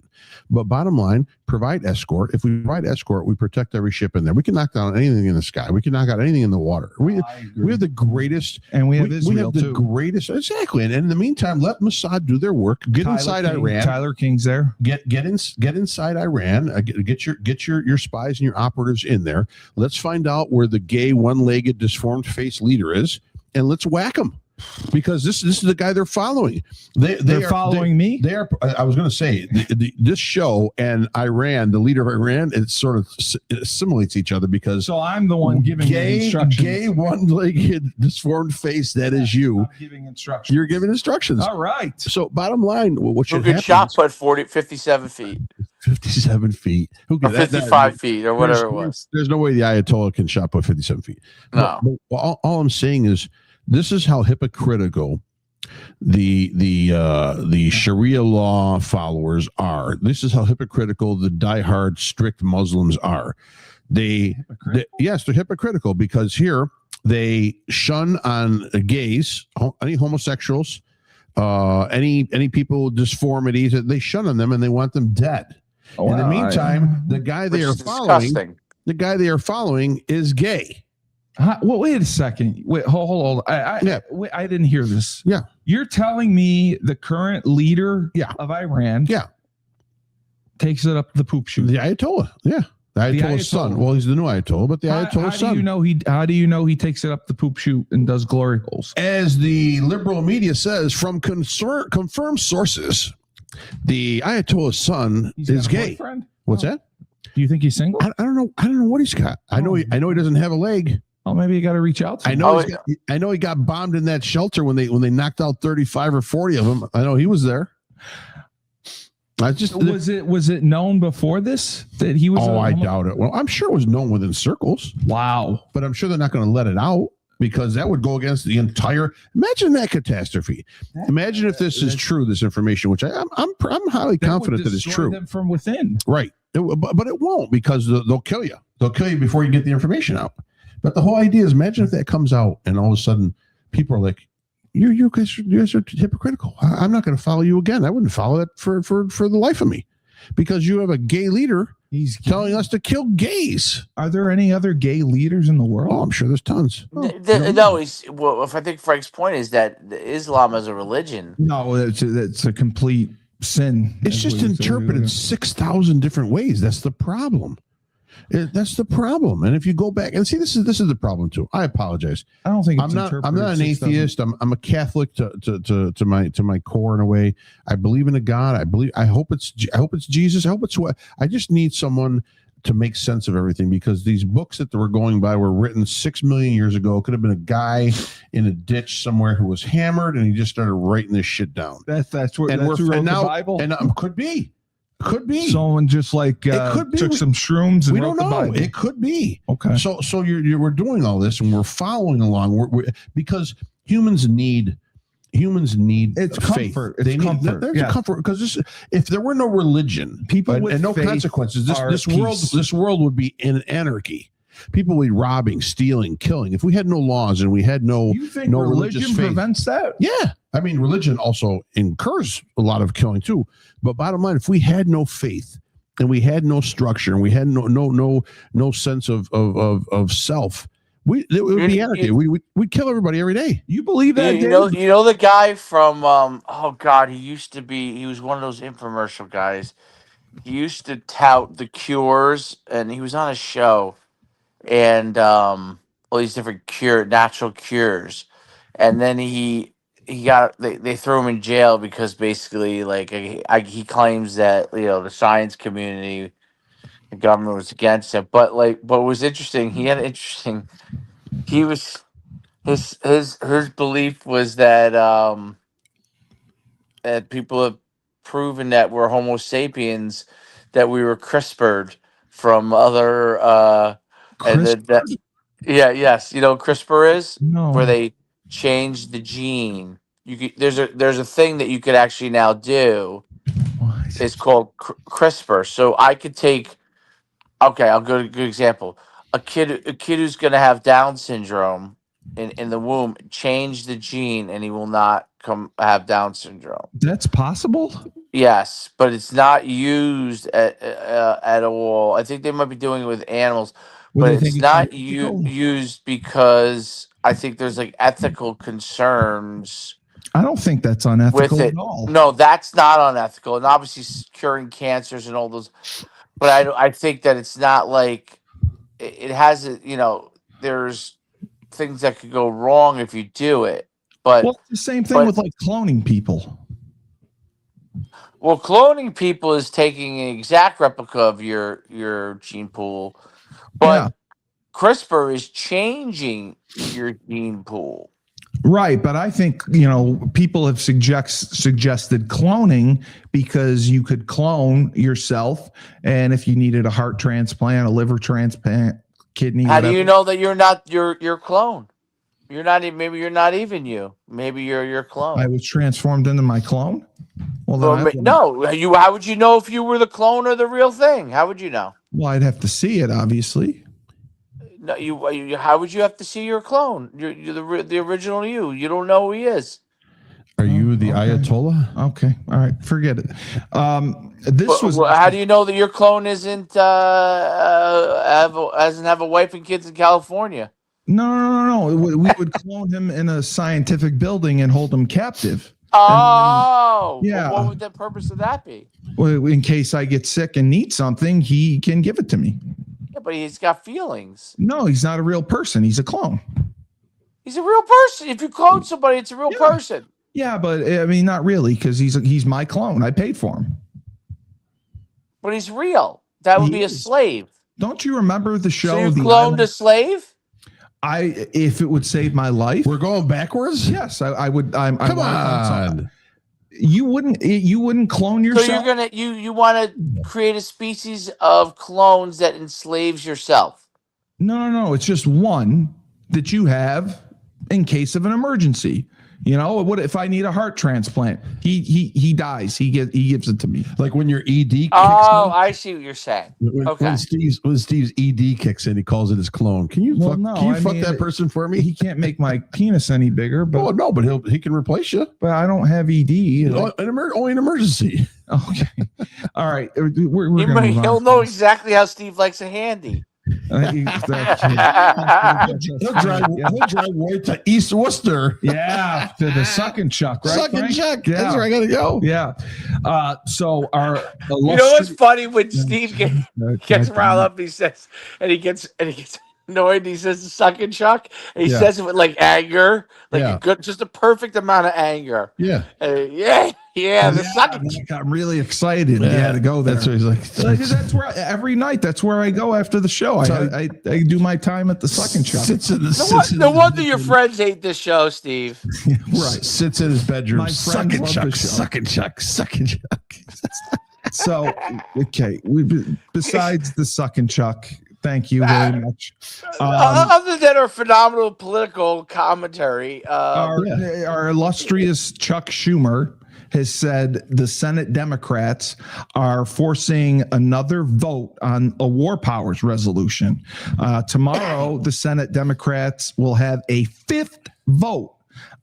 But bottom line, provide escort. If we provide escort, we protect every ship in there. We can knock down anything in the sky. We can knock out anything in the water. We have the greatest, and we have Israel the greatest. Exactly. And in the meantime, let Mossad do their work. Get inside Iran. Tyler King's there. Get inside Iran. Get your spies and your operatives in there. Let's find out where the gay, one-legged, disformed face leader is, and let's whack him. Because this is the guy they're following. They're following me. They are. I was going to say this show and Iran, the leader of Iran, it sort of assimilates each other, because so I'm the one giving instructions. Gay, one-legged, disformed face. That is you. I'm giving instructions. You're giving instructions. All right. So bottom line, what should happen? Shot put 57 feet. 57 feet. Who or 55 feet or whatever it was. There's no way the Ayatollah can shot put 57 feet. No. But all I'm saying is, this is how hypocritical the Sharia law followers are. This is how hypocritical the diehard strict Muslims are. Yes, they're hypocritical because here they shun on gays, any homosexuals, any people with disformities. They shun on them and they want them dead. In the meantime, the guy they are following, is gay. Well, wait a second. Wait, hold. I didn't hear this. Yeah, you're telling me the current leader of Iran, takes it up the poop chute. The Ayatollah, the Ayatollah's son. Well, he's the new Ayatollah, but the Ayatollah's son. How do you know he takes it up the poop chute and does glory holes? As the liberal media says, from confirmed sources, the Ayatollah's son is gay. What's that? Do you think he's single? I don't know. I don't know what he's got. I know he doesn't have a leg. Oh, maybe you got to reach out to him. I know he got bombed in that shelter when they knocked out 35 or 40 of them. I know he was there. Was it known before this that he was? Oh, I doubt it. Well, I'm sure it was known within circles. Wow. But I'm sure they're not going to let it out because that would go against the entire. Imagine that catastrophe. Imagine if this is true, this information, which I'm highly confident that it's true. Them from within, right? But it won't because they'll kill you. They'll kill you before you get the information out. But the whole idea is, imagine if that comes out and all of a sudden people are like, You guys are hypocritical. I'm not going to follow you again. I wouldn't follow that for the life of me, because you have a gay leader. He's telling us to kill gays. Are there any other gay leaders in the world? Oh, I'm sure there's tons. No, if I think Frank's point is that Islam as a religion. No, it's a complete sin. It's just interpreted 6,000 different ways. That's the problem. That's the problem. And if you go back and see, this is the problem too. I apologize. I don't think I'm not an atheist. I'm a Catholic to my core in a way. I believe in a God. I hope it's Jesus. I hope it's what. I just need someone to make sense of everything, because these books that we're going by were written 6 million years ago. It could have been a guy in a ditch somewhere who was hammered and he just started writing this shit down. That's who wrote the Bible. And could be someone just took some shrooms and we wrote don't know. The Bible. It could be. Okay. So we're doing all this and we're following along. We're because humans need it's faith. Comfort. It's comfort. There's a comfort, because if there were no religion, people and no consequences, this world would be in anarchy. People would be robbing, stealing, killing. If we had no laws and we had no religious faith, prevents that? Yeah. I mean, religion also incurs a lot of killing too. But bottom line, if we had no faith and we had no structure and we had no sense of self, it would be anarchy. We'd kill everybody every day. You believe that? You know the guy from oh God, he was one of those infomercial guys. He used to tout the cures, and he was on a show, and all these different natural cures, and then they threw him in jail because basically he claims that the science community, the government was against it. But what was interesting, his belief was that that people have proven that we're Homo sapiens, that we were CRISPR'd from other yes, CRISPR is where they change the gene. There's a thing that you could actually now do. It's called CRISPR. So I could take. Okay, I'll go to a good example. A kid who's going to have Down syndrome in the womb, change the gene, and he will not have Down syndrome. That's possible? Yes, but it's not used at all. I think they might be doing it with animals, but it's not used because I think there's ethical concerns. I don't think that's unethical with it. At all. No, that's not unethical, and obviously curing cancers and all those. But I think that it's not it has there's things that could go wrong if you do it. But it's the same thing with cloning people. Well, cloning people is taking an exact replica of your gene pool, but CRISPR is changing your gene pool. Right, but I think people have suggested cloning because you could clone yourself, and if you needed a heart transplant, a liver transplant, kidney. How do you know that you're not your clone? You're not. Maybe you're not even you. Maybe you're your clone. I was transformed into my clone. Well, no. How would you know if you were the clone or the real thing? How would you know? Well, I'd have to see it, obviously. No, you. How would you have to see your clone? You're the original you. You don't know who he is. Are you the okay. Ayatollah? Okay, all right, forget it. This was How do you know that your clone isn't doesn't have a wife and kids in California? no. We would clone him in a scientific building and hold him captive. Oh, yeah. Well, what would the purpose of that be? Well, in case I get sick and need something, he can give it to me. Yeah, but he's got feelings. No, he's not a real person. He's a clone. He's a real person. If you clone somebody, it's a real person. Yeah, but I mean, not really, because he's my clone. I paid for him. But he's real. That would be a slave. Don't you remember the show? So you cloned a slave? If it would save my life. We're going backwards? Yes, I would. Come on. You wouldn't clone yourself. So you're gonna you want to create a species of clones that enslaves yourself? No. It's just one that you have in case of an emergency. You know, what if I need a heart transplant? He dies. He gives it to me. Like when your ED kicks Oh, in. I see what you're saying. Okay. When Steve's ED kicks in, he calls it his clone. Can you fuck that person for me? He can't make my penis any bigger, but no, but he can replace you. But I don't have ED. Only an emergency. Okay. All right. He'll know exactly how Steve likes a handy. He'll drive right to East Worcester. Yeah, to the Suck and Chuck, right? Suck and Chuck. Yeah. That's where I gotta go. Yeah. So our you know what's funny when Steve gets riled up? He says, and he gets annoyed. He says, "Suck and Chuck," and he says it with like anger, just a perfect amount of anger. Yeah. The Suck and Chuck. I'm really excited. Yeah, to go there. That's what he's like. That's where every night. That's where I go after the show. I do my time at the Suck and Chuck. No wonder your friends hate this show, Steve. Right. Sits in his bedroom. My Suck and Chuck. Suck and Chuck. Suck and Chuck. So, okay. Besides the Suck and Chuck. Thank you very much. Other than our phenomenal political commentary, our illustrious Chuck Schumer has said the Senate Democrats are forcing another vote on a war powers resolution. Tomorrow, the Senate Democrats will have a fifth vote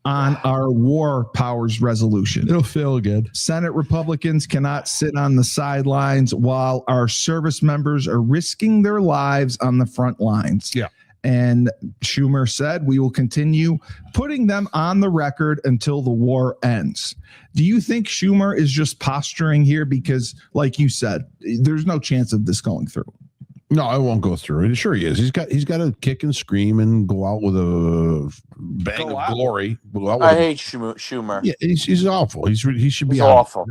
on our war powers resolution. It'll feel good. Senate Republicans cannot sit on the sidelines while our service members are risking their lives on the front lines. Yeah. And Schumer said, we will continue putting them on the record until the war ends. Do you think Schumer is just posturing here? Because, like you said, there's no chance of this going through. No, I won't go through it. Sure he is. He's got to kick and scream and go out with a bang of glory. I hate Schumer. Yeah, he's awful. He should be awful.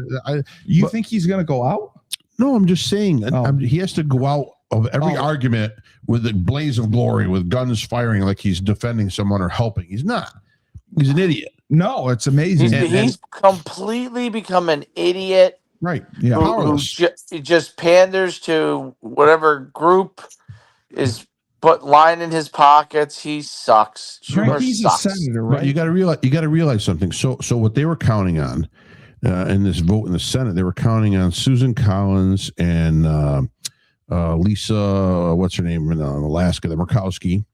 You think he's going to go out? No, I'm just saying he has to go out of every argument with a blaze of glory, with guns firing like he's defending someone or helping. He's not. He's an idiot. No, it's amazing. He's completely become an idiot. Right. Yeah. Who just panders to whatever group is lying in his pockets. He sucks. Right, he's sucks. A senator, right? But you got to realize something. So what they were counting on in this vote in the Senate, they were counting on Susan Collins and Lisa, what's her name in Alaska, the Murkowski,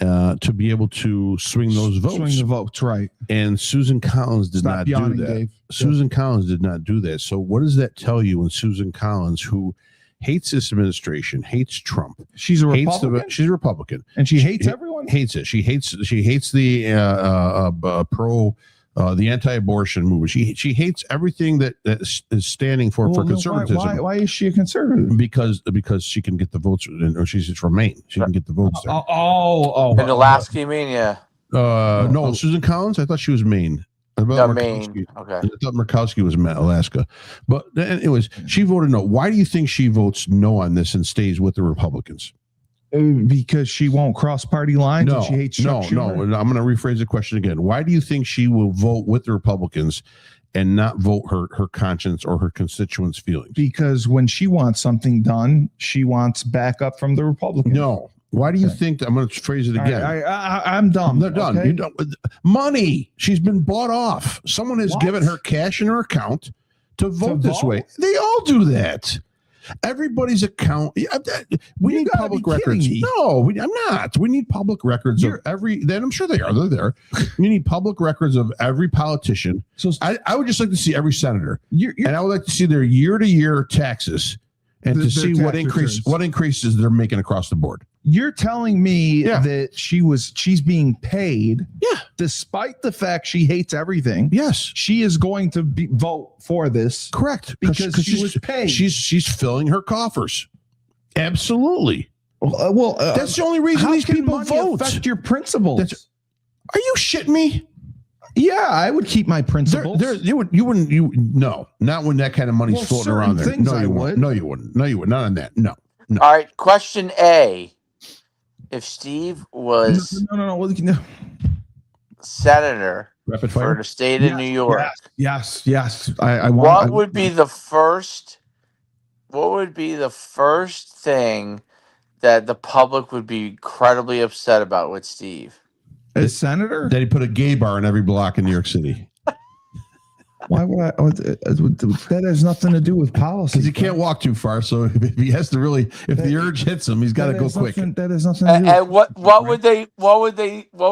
to be able to swing those votes. Swing the votes, right. And Susan Collins did not do that. Dave. Susan Collins did not do that. So what does that tell you when Susan Collins, who hates this administration, hates Trump. She's a Republican? She's a Republican. And she hates everyone? Hates it. She hates the the anti-abortion movement. She hates everything that is standing for conservatism. Why is she a conservative? Because she can get the votes, or she's from Maine. She can get the votes there. In Alaska, you mean? Yeah. No, Susan Collins. I thought she was Maine. Maine. Okay. I thought Murkowski was Alaska. But anyways, she voted no. Why do you think she votes no on this and stays with the Republicans? Because she won't cross party lines. No, and she hates Chuck Schumer? No. I'm going to rephrase the question again. Why do you think she will vote with the Republicans and not vote her conscience or her constituents' feelings? Because when she wants something done, she wants backup from the Republicans. No. Why do you think I'm going to phrase it again? I'm dumb. They're done. Okay? Money. She's been bought off. Someone has given her cash in her account to vote this way. They all do that. Everybody's account. We need gotta public be kidding records. me. No, I'm not. We need public records of every. Then I'm sure they are. They're there. You need public records of every politician. So I would just like to see every senator, you're and I would like to see their year-to-year taxes, and to see what increases they're making across the board. You're telling me Yeah. that she's being paid, Yeah. despite the fact she hates everything. Yes, She is going to vote for this. correct. Because she was paid. She's filling her coffers. Absolutely. That's the only reason how these can people money vote. affect your principles? Are you shitting me? Yeah, I would keep my principles. No, not when that kind of money's Well, floating around there. certain things No, you I wouldn't. would. No, you wouldn't. No, you would not on that. No. All right, question A. If Steve was No. senator Rapid for fire. the state of New York, Yes. I want. what would be the first thing that the public would be incredibly upset about with Steve? as senator? That he put a gay bar in every block in New York City Why would I? That has nothing to do with policy. because he can't walk too far. So if he has to really, if the urge hits him, he's got to go quick. That has nothing to do. And what would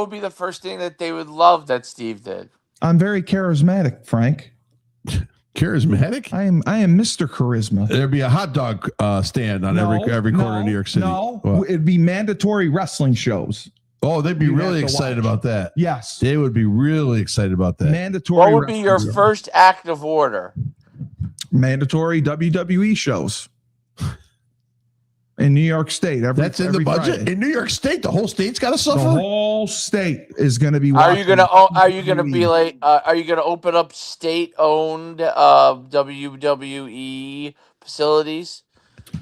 be the first thing that they would love that Steve did? I'm very charismatic, Frank. Charismatic. I am Mr. Charisma. There'd be a hot dog stand on every corner in New York City. No, What? it'd be mandatory wrestling shows. Oh, they'd be You'd really have to excited watch. about that. Yes, They would be really excited about that. mandatory. What would be your wrestling shows. first act of order? mandatory WWE shows in New York State? That's in the every budget Friday. in New York State. The whole state's got to The suffer. whole state is going to be. Are you gonna watching be WWE. like? Are you gonna open up state-owned WWE facilities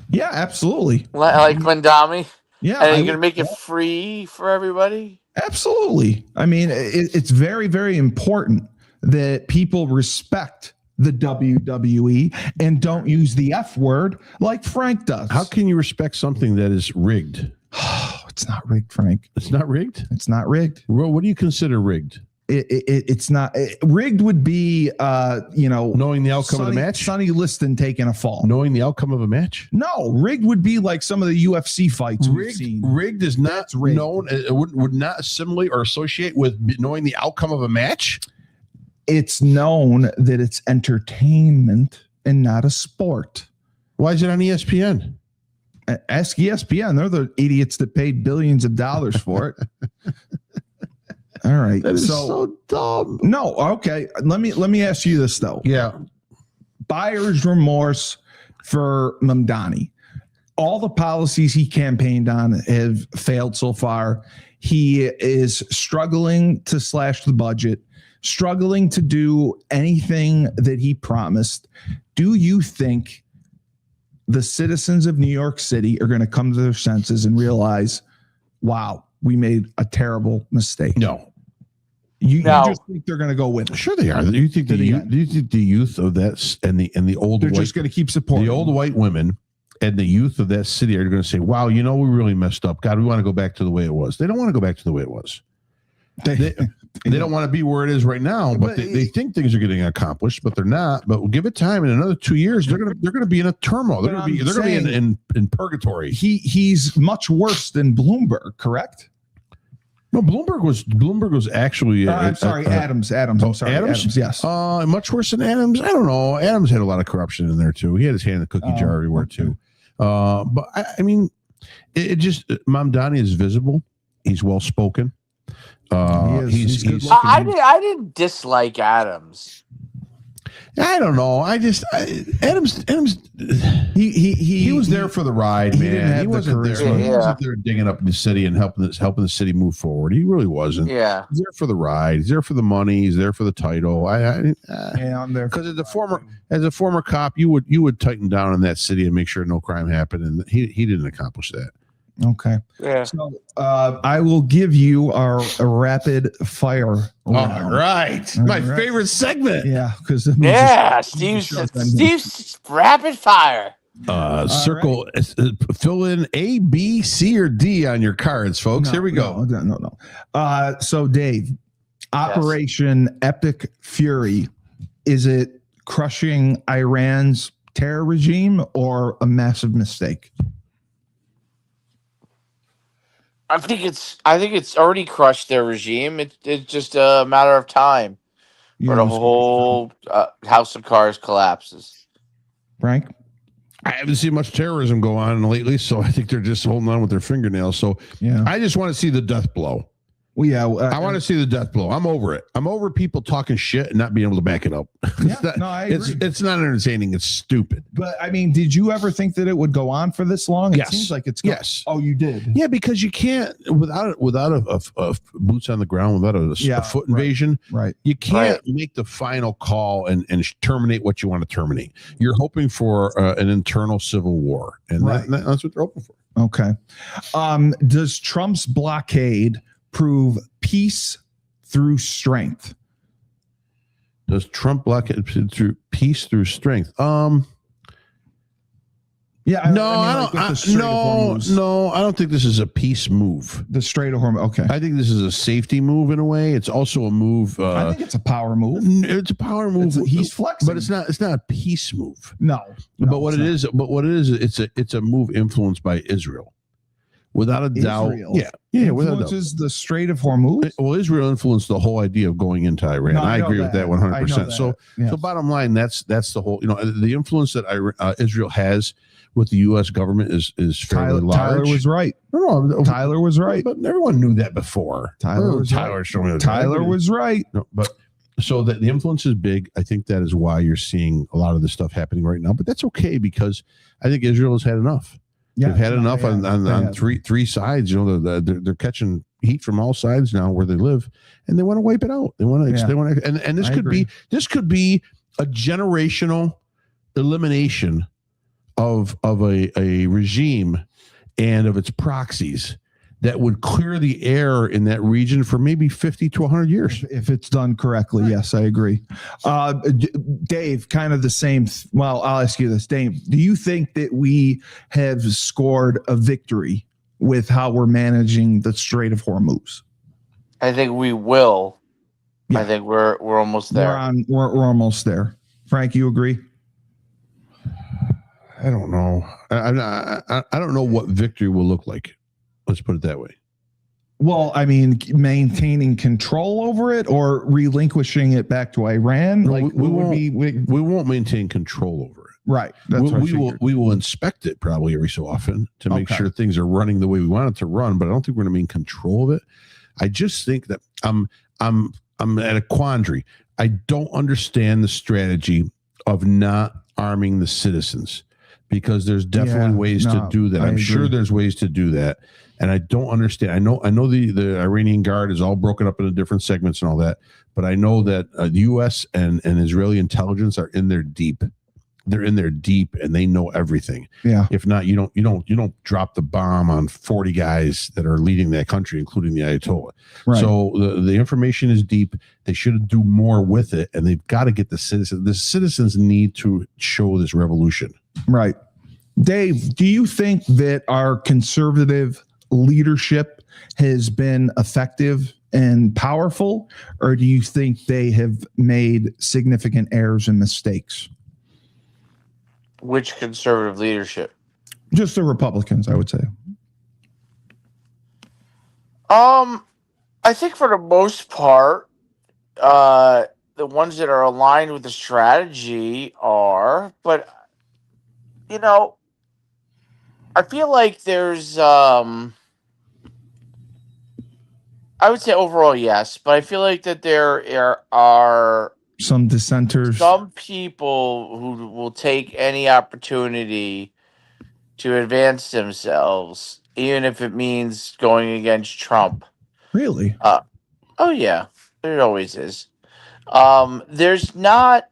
Yeah, absolutely. like Mamdani? Yeah, And are I you gonna would- make it free for everybody? Absolutely. I mean, it's very, very important that people respect the WWE and don't use the F word like Frank does. How can you respect something that is rigged? It's not rigged, Frank. It's not rigged. It's not rigged. Well, what do you consider rigged? It's not rigged. Would be Knowing the outcome of the match. Sonny Liston taking a fall. Knowing the outcome of a match. No, rigged would be like some of the UFC fights we've seen. Rigged is not That's rigged. known. It would not assimilate or associate with knowing the outcome of a match. It's known that it's entertainment and not a sport. Why is it on ESPN? Ask ESPN. They're the idiots that paid billions of dollars for it. All right. That is so dumb. No, okay. Let me ask you this though. Yeah. Buyer's remorse for Mamdani. All the policies he campaigned on have failed so far. He is struggling to slash the budget, struggling to do anything that he promised. Do you think the citizens of New York City are going to come to their senses and realize, wow, we made a terrible mistake? No. You No. just think they're going to go with it? Sure they are. Do you think To the youth, end. do you think the youth of that and the old They're white, just going to keep supporting the old white women and the youth of that city are going to say, "Wow, we really messed up. God, we want to go back to the way it was." They don't want to go back to the way it was. They don't want to be where it is right now, but they think things are getting accomplished, but they're not. But we'll give it time. In another 2 years, they're gonna be in a turmoil. They're But gonna I'm be saying- in purgatory. he's much worse than Bloomberg, correct? No, Bloomberg was actually. I'm sorry, Adams. I'm sorry, Adams. Yes. Much worse than Adams. I don't know. Adams had a lot of corruption in there too. He had his hand in the cookie jar everywhere too. But I mean, it just Mamdani is visible. He's well spoken. He's good looking. I didn't dislike Adams. I don't know. Adams. He was there for the ride, he didn't man. have He the wasn't there. charisma. He wasn't there digging up the city and helping the city move forward. He really wasn't. Yeah. He's there for the ride. He's there for the money. He's there for the title. Yeah, I'm there. Because as a former cop, you would tighten down in that city and make sure no crime happened, and he didn't accomplish that. Okay. Yeah. So I will give you our rapid fire. round. right, All my right. favorite segment. Yeah, because Steve's rapid fire. Circle, fill in A, B, C, or D on your cards, folks. Here we go. No. So Dave, Operation Epic Fury, is it crushing Iran's terror regime or a massive mistake? I think it's already crushed their regime. It's just a matter of time You where the know, whole house of cards collapses. Frank? I haven't seen much terrorism go on lately, so I think they're just holding on with their fingernails. So Yeah. I just want to see the death blow. Well, yeah. I want to see the death blow. I'm over it. I'm over people talking shit and not being able to back it up. Yeah, no, I agree. It's not entertaining. It's stupid. But I mean, did you ever think that it would go on for this long? It Yes. seems like it's Yes. Oh, you did. Yeah, because you can't without a boots on the ground, without a foot invasion. Right. You can't make the final call and terminate what you want to terminate. You're hoping for an internal civil war, and that's what they're hoping for. Okay. Does Trump's blockade prove peace through strength? Does Trump block it through peace through strength? Yeah. I don't think this is a peace move. The Strait of Hormuz. Okay. I think this is a safety move in a way. It's also a move. I think it's a power move. It's a power move. He's flexing, but it's not. It's not a peace move. No. But what it is, it's a move influenced by Israel, without a doubt. Yeah. Without a doubt. Influences the Strait of Hormuz. Well, Israel influenced the whole idea of going into Iran. No, I agree with that 100%. So bottom line, that's the whole. The influence that Israel has with the U.S. government is fairly large. Tyler was right. No, Tyler was right. But everyone knew that before. Tyler was right. No, but so that the influence is big. I think that is why you're seeing a lot of this stuff happening right now. But that's okay because I think Israel has had enough. Yeah, they've had enough on three sides. They're catching heat from all sides now where they live, and they want to wipe it out. They want to. And this could be a generational elimination of a regime and of its proxies that would clear the air in that region for maybe 50 to 100 years. If it's done correctly, right. Yes, I agree. Dave, kind of the same. Well, I'll ask you this, Dave. Do you think that we have scored a victory with how we're managing the Strait of Hormuz? I think we will. Yeah. I think we're almost there. We're almost there. Frank, you agree? I don't know. I don't know what victory will look like. Let's put it that way. Well, I mean, maintaining control over it or relinquishing it back to Iran. No, we won't maintain control over it. Right. We will inspect it probably every so often to make sure things are running the way we want it to run. But I don't think we're going to maintain control of it. I just think that I'm at a quandary. I don't understand the strategy of not arming the citizens. Because there's definitely ways to do that. I'm sure there's ways to do that. And I don't understand. I know the Iranian Guard is all broken up into different segments and all that. But I know that the U.S. and Israeli intelligence are in there deep. They're in there deep and they know everything. Yeah. If not, you don't drop the bomb on 40 guys that are leading that country, including the Ayatollah. Right. So the information is deep. They should do more with it, and they've got to get the citizens. The citizens need to show this revolution. Right. Dave, do you think that our conservative leadership has been effective and powerful, or do you think they have made significant errors and mistakes? Which conservative leadership? Just the Republicans, I would say. I think for the most part, the ones that are aligned with the strategy are, but I feel like there's I would say overall yes, but I feel like that there are some dissenters, some people who will take any opportunity to advance themselves, even if it means going against Trump. Really? Oh yeah, there always is. There's not,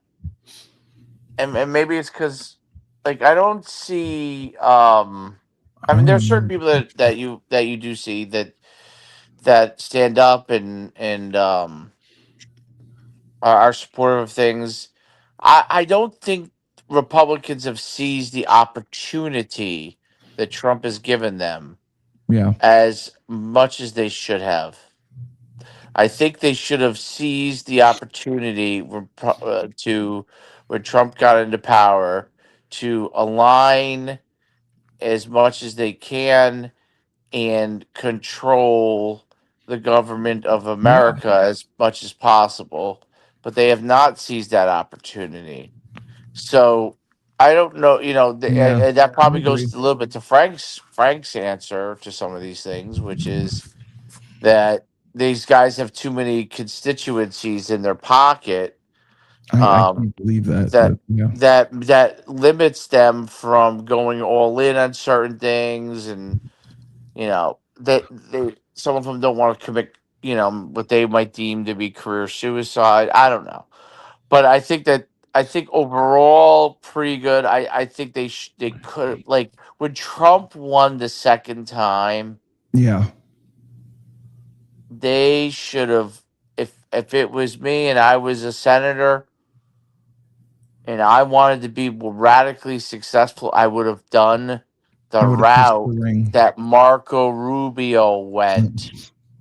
and maybe it's because like I don't see. I mean, there are certain people that you do see that stand up and are supportive of things. I don't think Republicans have seized the opportunity that Trump has given them, as much as they should have. I think they should have seized the opportunity when Trump got into power to align as much as they can and control the government of America as much as possible, but they have not seized that opportunity. So I don't know, Yeah, and that I probably agree. goes a little bit to Frank's answer to some of these things, which is that these guys have too many constituencies in their pocket, I um, can't believe that, that but yeah, that limits them from going all in on certain things, and they some of them don't want to commit, what they might deem to be career suicide. I don't know, but I think overall pretty good. I think they could, like, when Trump won the second time, yeah, they should have, if it was me and I was a senator and I wanted to be radically successful, I would have done the I would have kissed the route ring. that Marco Rubio went.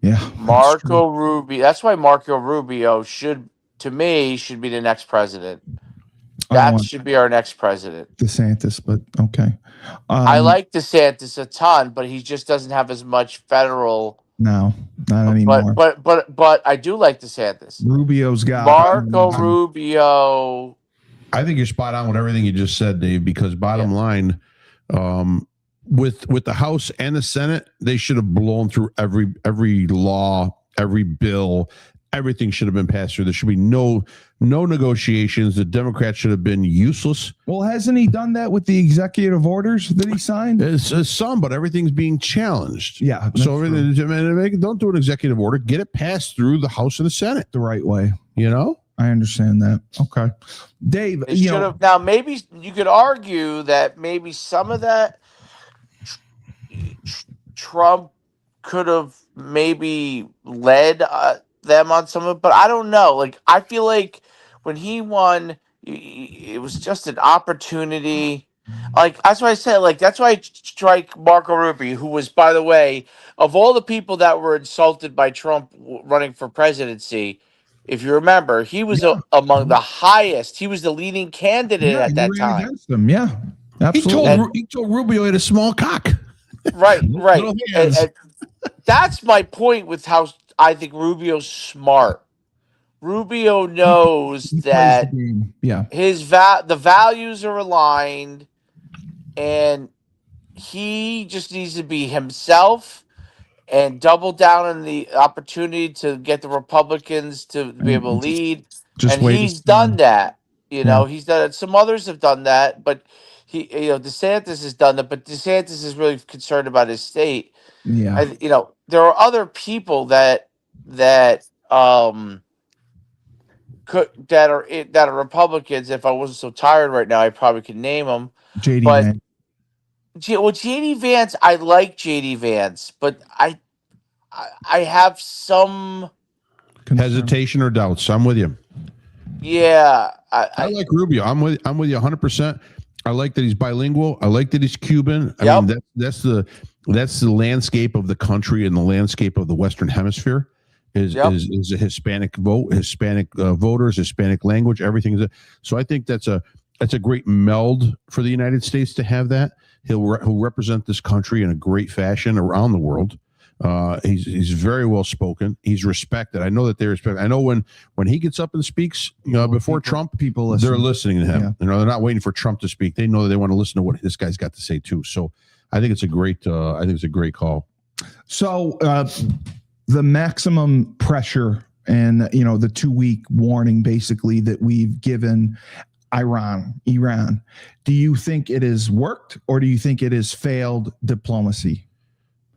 Yeah, that's true. Marco Rubio. That's why Marco Rubio to me, should be the next president. I That want should be our next president. DeSantis, but okay. I like DeSantis a ton, but he just doesn't have as much federal. No, not But anymore. but I do like DeSantis. Rubio's got. Marco Rubio. I think you're spot on with everything you just said, Dave, because bottom line, with the House and the Senate, they should have blown through every law, every bill, everything should have been passed through. There should be no negotiations. The Democrats should have been useless. Well, hasn't he done that with the executive orders that he signed? It's some, but everything's being challenged. Yeah. So don't do an executive order. Get it passed through the House and the Senate the right way. I understand that. Okay. Dave, They should have. Now, maybe you could argue that maybe some of that Trump could have maybe led them on some of it, but I don't know. Like, I feel like when he won, it was just an opportunity. Like, that's why I said, like, that's why I strike Marco Rubio, who was, by the way, of all the people that were insulted by Trump running for presidency, if you remember, he was among the highest. He was the leading candidate at that time. Against him. Yeah, absolutely. He told Rubio he had a small cock. Right. And that's my point with how I think Rubio's smart. Rubio knows that the values are aligned, and he just needs to be himself and double down on the opportunity to get the Republicans to be able to lead. And he's done that. He's done it. Some others have done that, but DeSantis has done that. But DeSantis is really concerned about his state. Yeah. There are other people that are Republicans. If I wasn't so tired right now, I probably could name them. JD Vance. JD Vance, I like JD Vance, but I have some hesitation or doubts. I'm with you. Yeah, I like Rubio. I'm with you 100%. I like that he's bilingual. I like that he's Cuban. I mean, that's the landscape of the country and the landscape of the Western Hemisphere is a Hispanic voters, Hispanic language, everything. So I think that's a great meld for the United States to have that. He'll represent this country in a great fashion around the world. He's very well spoken. He's respected. I know that they respect. I know when he gets up and speaks, before Trump, they're listening to him. Yeah. They're not waiting for Trump to speak. They know that they want to listen to what this guy's got to say too. So I think it's a great call. So the maximum pressure and the 2-week warning basically that we've given Iran. Do you think it has worked, or do you think it has failed diplomacy?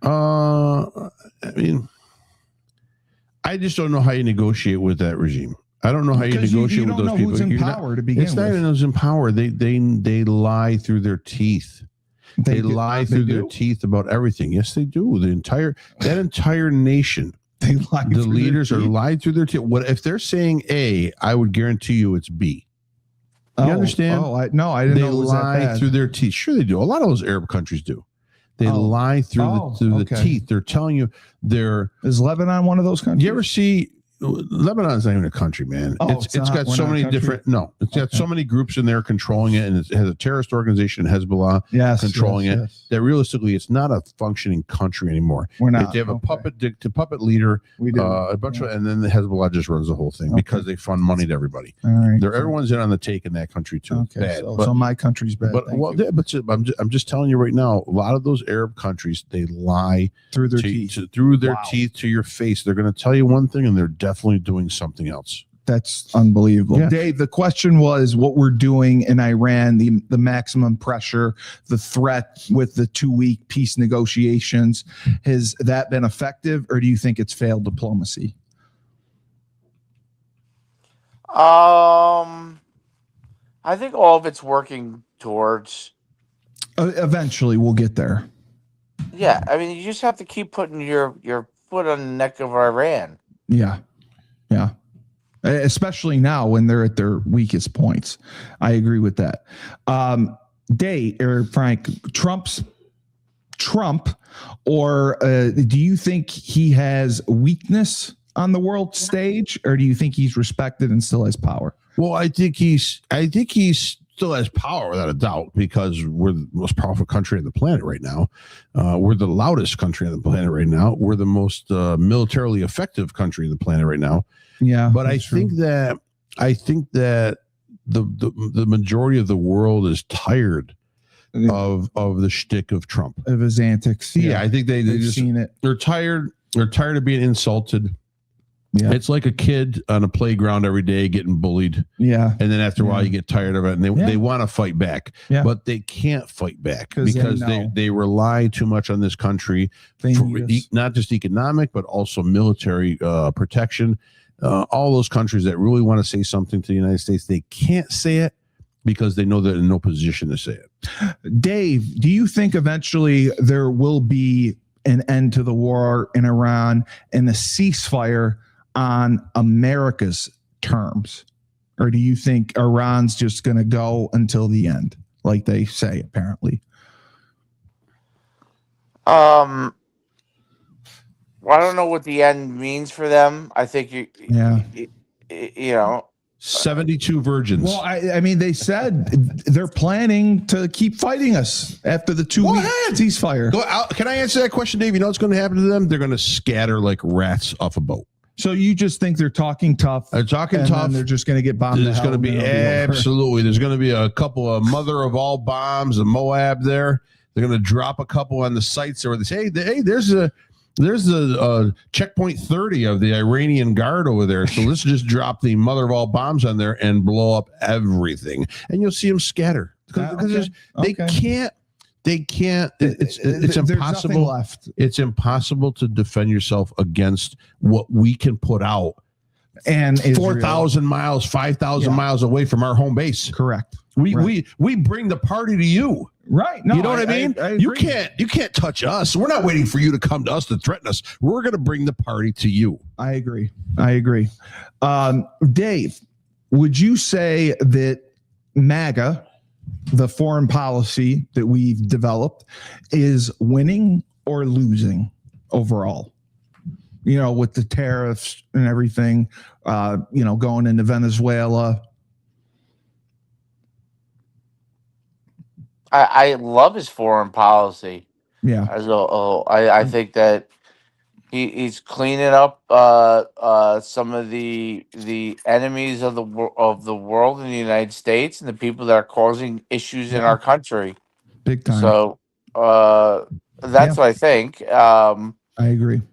I mean, I just don't know how you negotiate with that regime. I don't know how you negotiate with those people. Who's in power to begin with. It's not even who's in power. They lie through their teeth. They lie through their teeth about everything. Yes, they do. That entire nation. They lie. The leaders are lied through their teeth. What if they're saying A? I would guarantee you it's B. You understand? I didn't know it was that bad. They lie through their teeth. Sure, they do. A lot of those Arab countries do. They lie through the teeth. They're telling you they're. Is Lebanon one of those countries? You ever see Lebanon's not even a country, man. Oh, it's got so many different. No, it's got so many groups in there controlling it, and it has a terrorist organization, Hezbollah, controlling it. Yes. That realistically, it's not a functioning country anymore. We're not. They have a puppet leader, We do. a bunch of, and then the Hezbollah just runs the whole thing because they fund money to everybody. All right. Everyone's in on the take in that country too. Okay, Bad. so my country's bad. But I'm just telling you right now, a lot of those Arab countries, they lie through their teeth. Through their teeth to your face. They're going to tell you one thing, and they're definitely doing something else. That's unbelievable. Yeah. Dave, the question was what we're doing in Iran, the maximum pressure, the threat with the 2-week peace negotiations. Has that been effective, or do you think it's failed diplomacy? I think all of it's working towards. Eventually, we'll get there. Yeah, I mean, you just have to keep putting your foot on the neck of Iran. Yeah. Especially now when they're at their weakest points. I agree with that. Dave or Frank, Trump, or do you think he has weakness on the world stage, or do you think he's respected and still has power? Well, I think he's still has power without a doubt, because we're the most powerful country on the planet right now. We're the loudest country on the planet right now. We're the most militarily effective country on the planet right now. Yeah, but I think that the majority of the world is tired of the shtick of Trump, of his antics. Yeah, I think they've just seen it. They're tired. They're tired of being insulted. Yeah, it's like a kid on a playground every day getting bullied. Yeah, and then after a while you get tired of it, and they want to fight back. Yeah, but they can't fight back because they rely too much on this country for not just economic but also military protection. All those countries that really want to say something to the United States, they can't say it because they know they're in no position to say it. Dave, do you think eventually there will be an end to the war in Iran and a ceasefire on America's terms? Or do you think Iran's just going to go until the end, like they say, apparently? Well, I don't know what the end means for them. I think you know, 72 virgins. Well, I mean, they said they're planning to keep fighting us after the 2-week ceasefire. Can I answer that question, Dave? You know what's going to happen to them? They're going to scatter like rats off a boat. So you just think they're talking tough? They're talking tough. And they're just going to get bombed. There's going to be absolutely. There's going to be a couple of mother of all bombs in Moab there. They're going to drop a couple on the sites where they say, hey, there's a checkpoint 30 of the Iranian guard over there. So let's just drop the mother of all bombs on there and blow up everything. And you'll see them scatter because they can't. It's impossible. Left. It's impossible to defend yourself against what we can put out. And 4,000 miles, 5,000 miles away from our home base. Correct. We bring the party to you. Right. No, you know what I mean? You can't touch us. We're not waiting for you to come to us to threaten us. We're going to bring the party to you. I agree. Dave, would you say that MAGA, the foreign policy that we've developed, is winning or losing overall? You know, with the tariffs and everything, going into Venezuela. I love his foreign policy. Yeah. I think that he's cleaning up some of the enemies of the world in the United States and the people that are causing issues in our country. Big time. So that's what I think. I agree.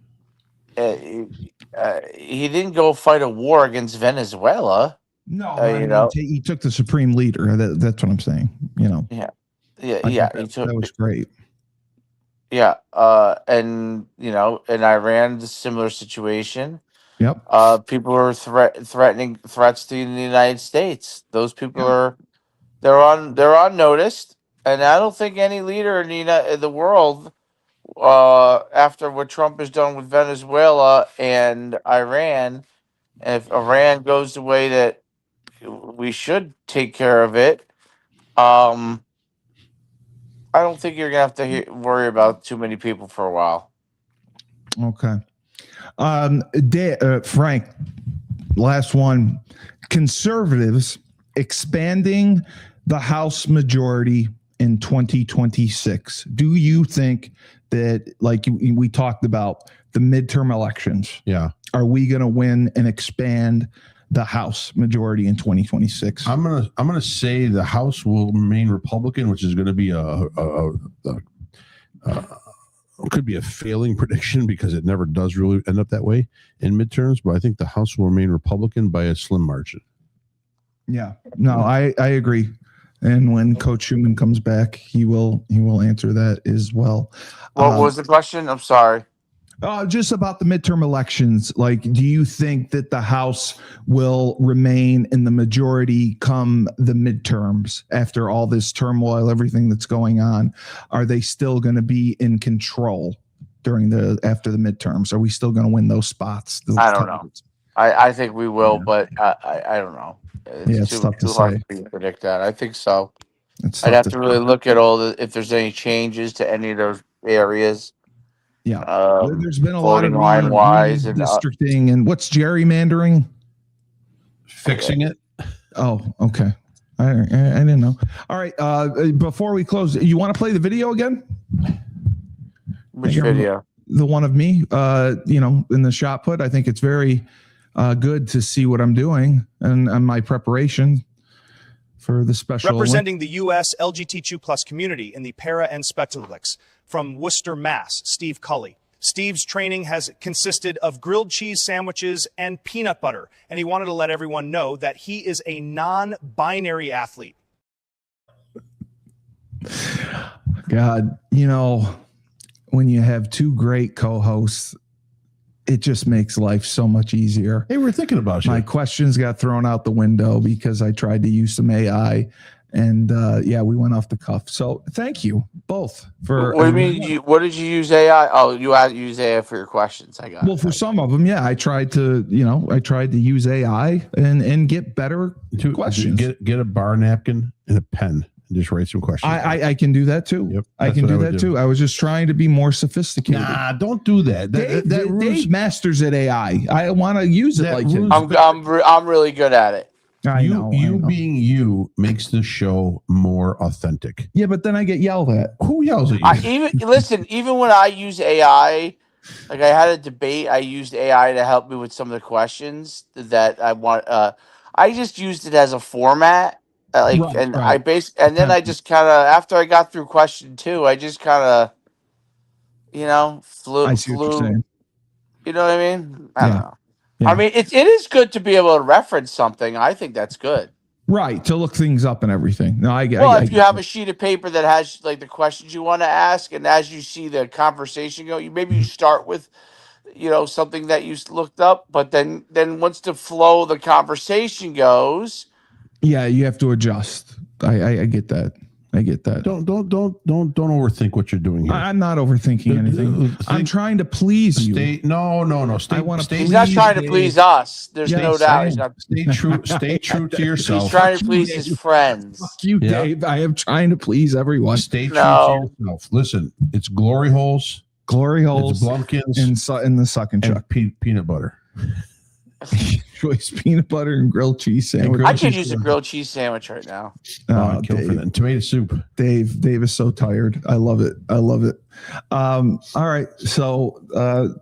He didn't go fight a war against Venezuela. No, he took the supreme leader. That's what I'm saying. Yeah. That was great. Yeah, and in Iran, the similar situation. Yep. People are threatening threats to the United States. Those people they're on notice, and I don't think any leader in the world, after what Trump has done with Venezuela and Iran, if Iran goes the way that we should take care of it, I don't think you're going to have to worry about too many people for a while. Okay. Frank, last one. Conservatives expanding the House majority in 2026. Do you think that, like we talked about the midterm elections, are we going to win and expand the House majority in 2026? I'm gonna say the House will remain Republican, which is going to be could be a failing prediction because it never does really end up that way in midterms. But I think the House will remain Republican by a slim margin. Yeah, no, I agree. And when Coach Schumann comes back, he will answer that as well. What was the question? I'm sorry. Just about the midterm elections. Like, do you think that the House will remain in the majority come the midterms after all this turmoil, everything that's going on? Are they still going to be in control after the midterms? Are we still going to win those spots? I don't know. I think we will, but I don't know. It's tough to hard say. to predict that. I think so. It's I'd tough have to really look at if there's any changes to any of those areas. Yeah, there's been a lot of line-wise and districting and what's gerrymandering? Fixing it. Oh, okay. I didn't know. All right. Before we close, you want to play the video again? Which video? The one of me, in the shot put. I think it's very good to see what I'm doing and my preparation for the special. Representing the U.S. LGBTQ plus community in the Para and Spectacles. From Worcester, Mass, Steve Cully. Steve's training has consisted of grilled cheese sandwiches and peanut butter, and he wanted to let everyone know that he is a non-binary athlete. God, when you have two great co-hosts, it just makes life so much easier. Hey, we're thinking about you. My questions got thrown out the window because I tried to use some AI. And we went off the cuff. So thank you both for. What do you mean? What did you use AI? Oh, you had to use AI for your questions. I got. Well, for some of them, I tried to, use AI and get better questions. Get a bar napkin and a pen and just write some questions. I can do that too. Yep, I can do that too. I was just trying to be more sophisticated. Nah, don't do that. Dave masters at AI. I want to use it like him. I'm really good at it. I know. Being you makes the show more authentic. Yeah, but then I get yelled at. Who yells at you? Even when I use AI, like I had a debate, I used AI to help me with some of the questions that I want. I just used it as a format, I just kind of after I got through question 2, I just kind of, flew. I see what you're saying. You know what I mean? I don't know. Yeah. I mean, it is good to be able to reference something. I think that's good. Right, to look things up and everything. No, I get. Well, if you have a sheet of paper that has like the questions you want to ask, and as you see the conversation go, you start with, something that you looked up, but then once the flow of the conversation goes, you have to adjust. I get that. I get that. Don't overthink what you're doing here. I'm not overthinking anything. I'm trying to please you. No. I want to. He's not trying to please us. There's no doubt. Stay true to yourself. He's trying to please his friends. Fuck you, Dave. I am trying to please everyone. Stay true to yourself. Listen, it's glory holes, it's Blumpkins, and the suck and chuck peanut butter. Choice peanut butter and grilled cheese sandwich. I could use a grilled cheese sandwich right now. I'd kill for that. And tomato soup. Dave is so tired. I love it. All right. So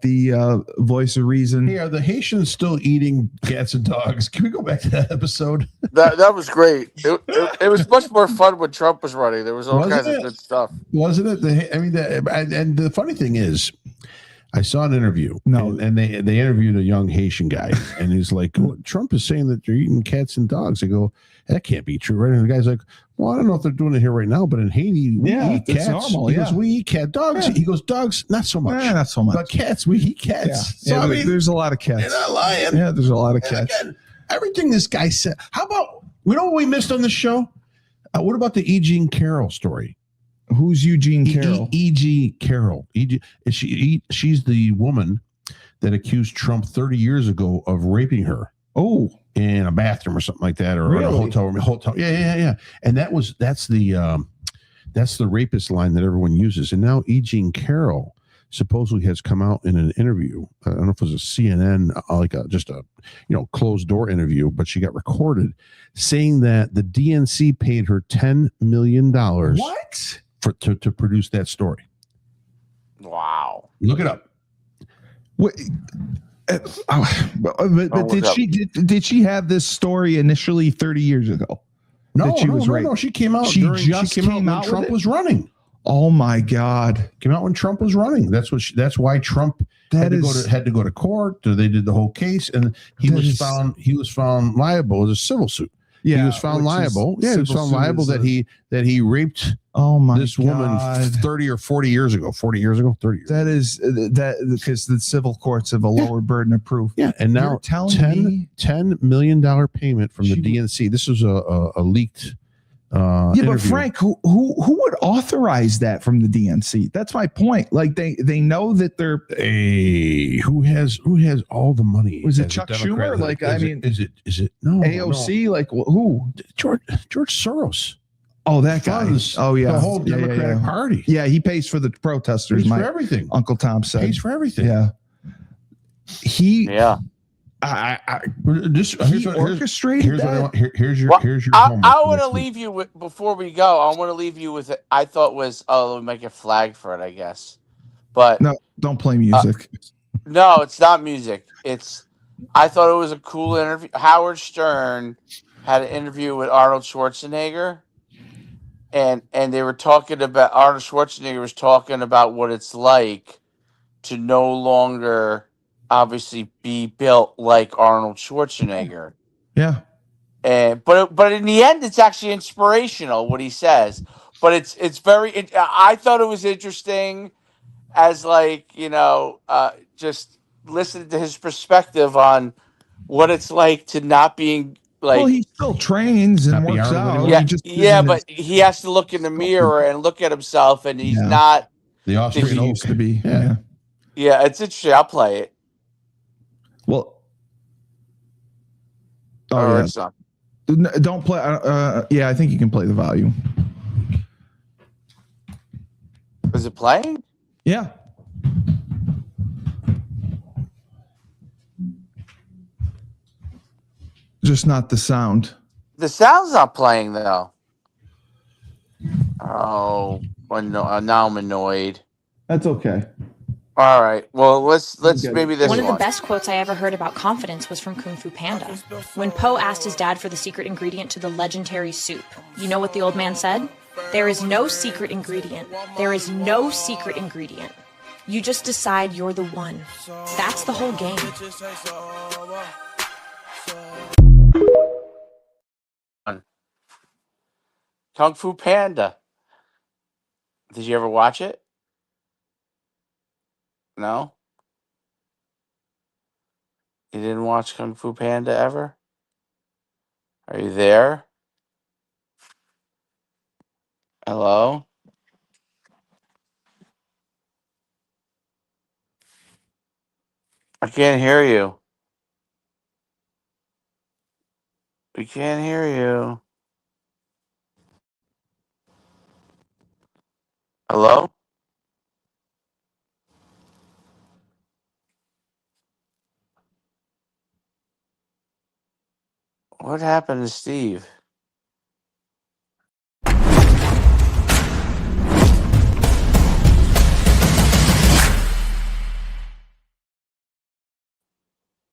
the voice of reason. Hey, are the Haitians still eating cats and dogs? Can we go back to that episode? That was great. It was much more fun when Trump was running. There was all kinds of good stuff. Wasn't it? And the funny thing is, I saw an interview. And they interviewed a young Haitian guy, and he's like, Trump is saying that they're eating cats and dogs. I go, that can't be true, right? And the guy's like, well, I don't know if they're doing it here right now, but in Haiti, we eat cats. Normal, he goes, we eat cat dogs. He goes, dogs, not so much. Not so much. But cats, we eat cats. So, I mean, there's a lot of cats. You're not lying. Yeah, there's a lot of cats. Again, everything this guy said. How about, we know what we missed on the show? What about the E. Jean Carroll story? Who's Eugene Carroll? E.G. Carroll. She's the woman that accused Trump 30 years ago of raping her. Oh, in a bathroom or something like that, or really? In a hotel room. Yeah. And that's the rapist line that everyone uses. And now E. Jean Carroll supposedly has come out in an interview. I don't know if it was a CNN, just a closed door interview, but she got recorded saying that the DNC paid her $10 million What? to produce that story. Wow. Look it up. But did she have this story initially 30 years ago? No, she was no. She came out. She came out when Trump was running. Oh my God! Came out when Trump was running. That's why Trump had to go to court. They did the whole case, and he was found liable as a civil suit. Yeah, he was found liable. He was found liable that he raped this woman 30 or 40 years ago. 40 years ago, 30 years. That is because the civil courts have a lower burden of proof. Yeah, and now $10 million payment from the DNC. This was a leaked. But Frank, who would authorize that from the DNC? That's my point. Like they know that they're who has all the money? Was it Chuck Schumer? Is it no AOC? No. Like who? George Soros. Oh, that guy. Oh yeah, the whole Democratic Party. Yeah, he pays for the protesters. Pays for everything. Uncle Tom said pays for everything. Yeah, he orchestrated. Here's what I want. Here's your I want to leave you with, before we go. I want to leave you with it. I thought was we make a flag for it, I guess. But no, don't play music. No, it's not music. I thought it was a cool interview. Howard Stern had an interview with Arnold Schwarzenegger, and they were talking about Arnold Schwarzenegger was talking about what it's like to no longer obviously be built like Arnold Schwarzenegger. Yeah. But in the end, it's actually inspirational what he says. But it's very. I thought it was interesting, as just listening to his perspective on what it's like to not being like. Well, he still trains and works out. Yeah, but he has to look in the mirror and look at himself, and he's not the Austrian he used to be. Yeah, it's interesting. I'll play it. Well, it's not. Don't play. Yeah, I think you can play the volume. Is it playing? Yeah. Just not the sound. The sound's not playing though. Oh, well, no, now I'm annoyed. That's okay. All right. Well, let's maybe this one of the best quotes I ever heard about confidence was from Kung Fu Panda. When Po asked his dad for the secret ingredient to the legendary soup, you know what the old man said? There is no secret ingredient. There is no secret ingredient. You just decide you're the one. That's the whole game. Kung Fu Panda. Did you ever watch it? No? You didn't watch Kung Fu Panda ever? Are you there? Hello? I can't hear you. We can't hear you. Hello? What happened to Steve?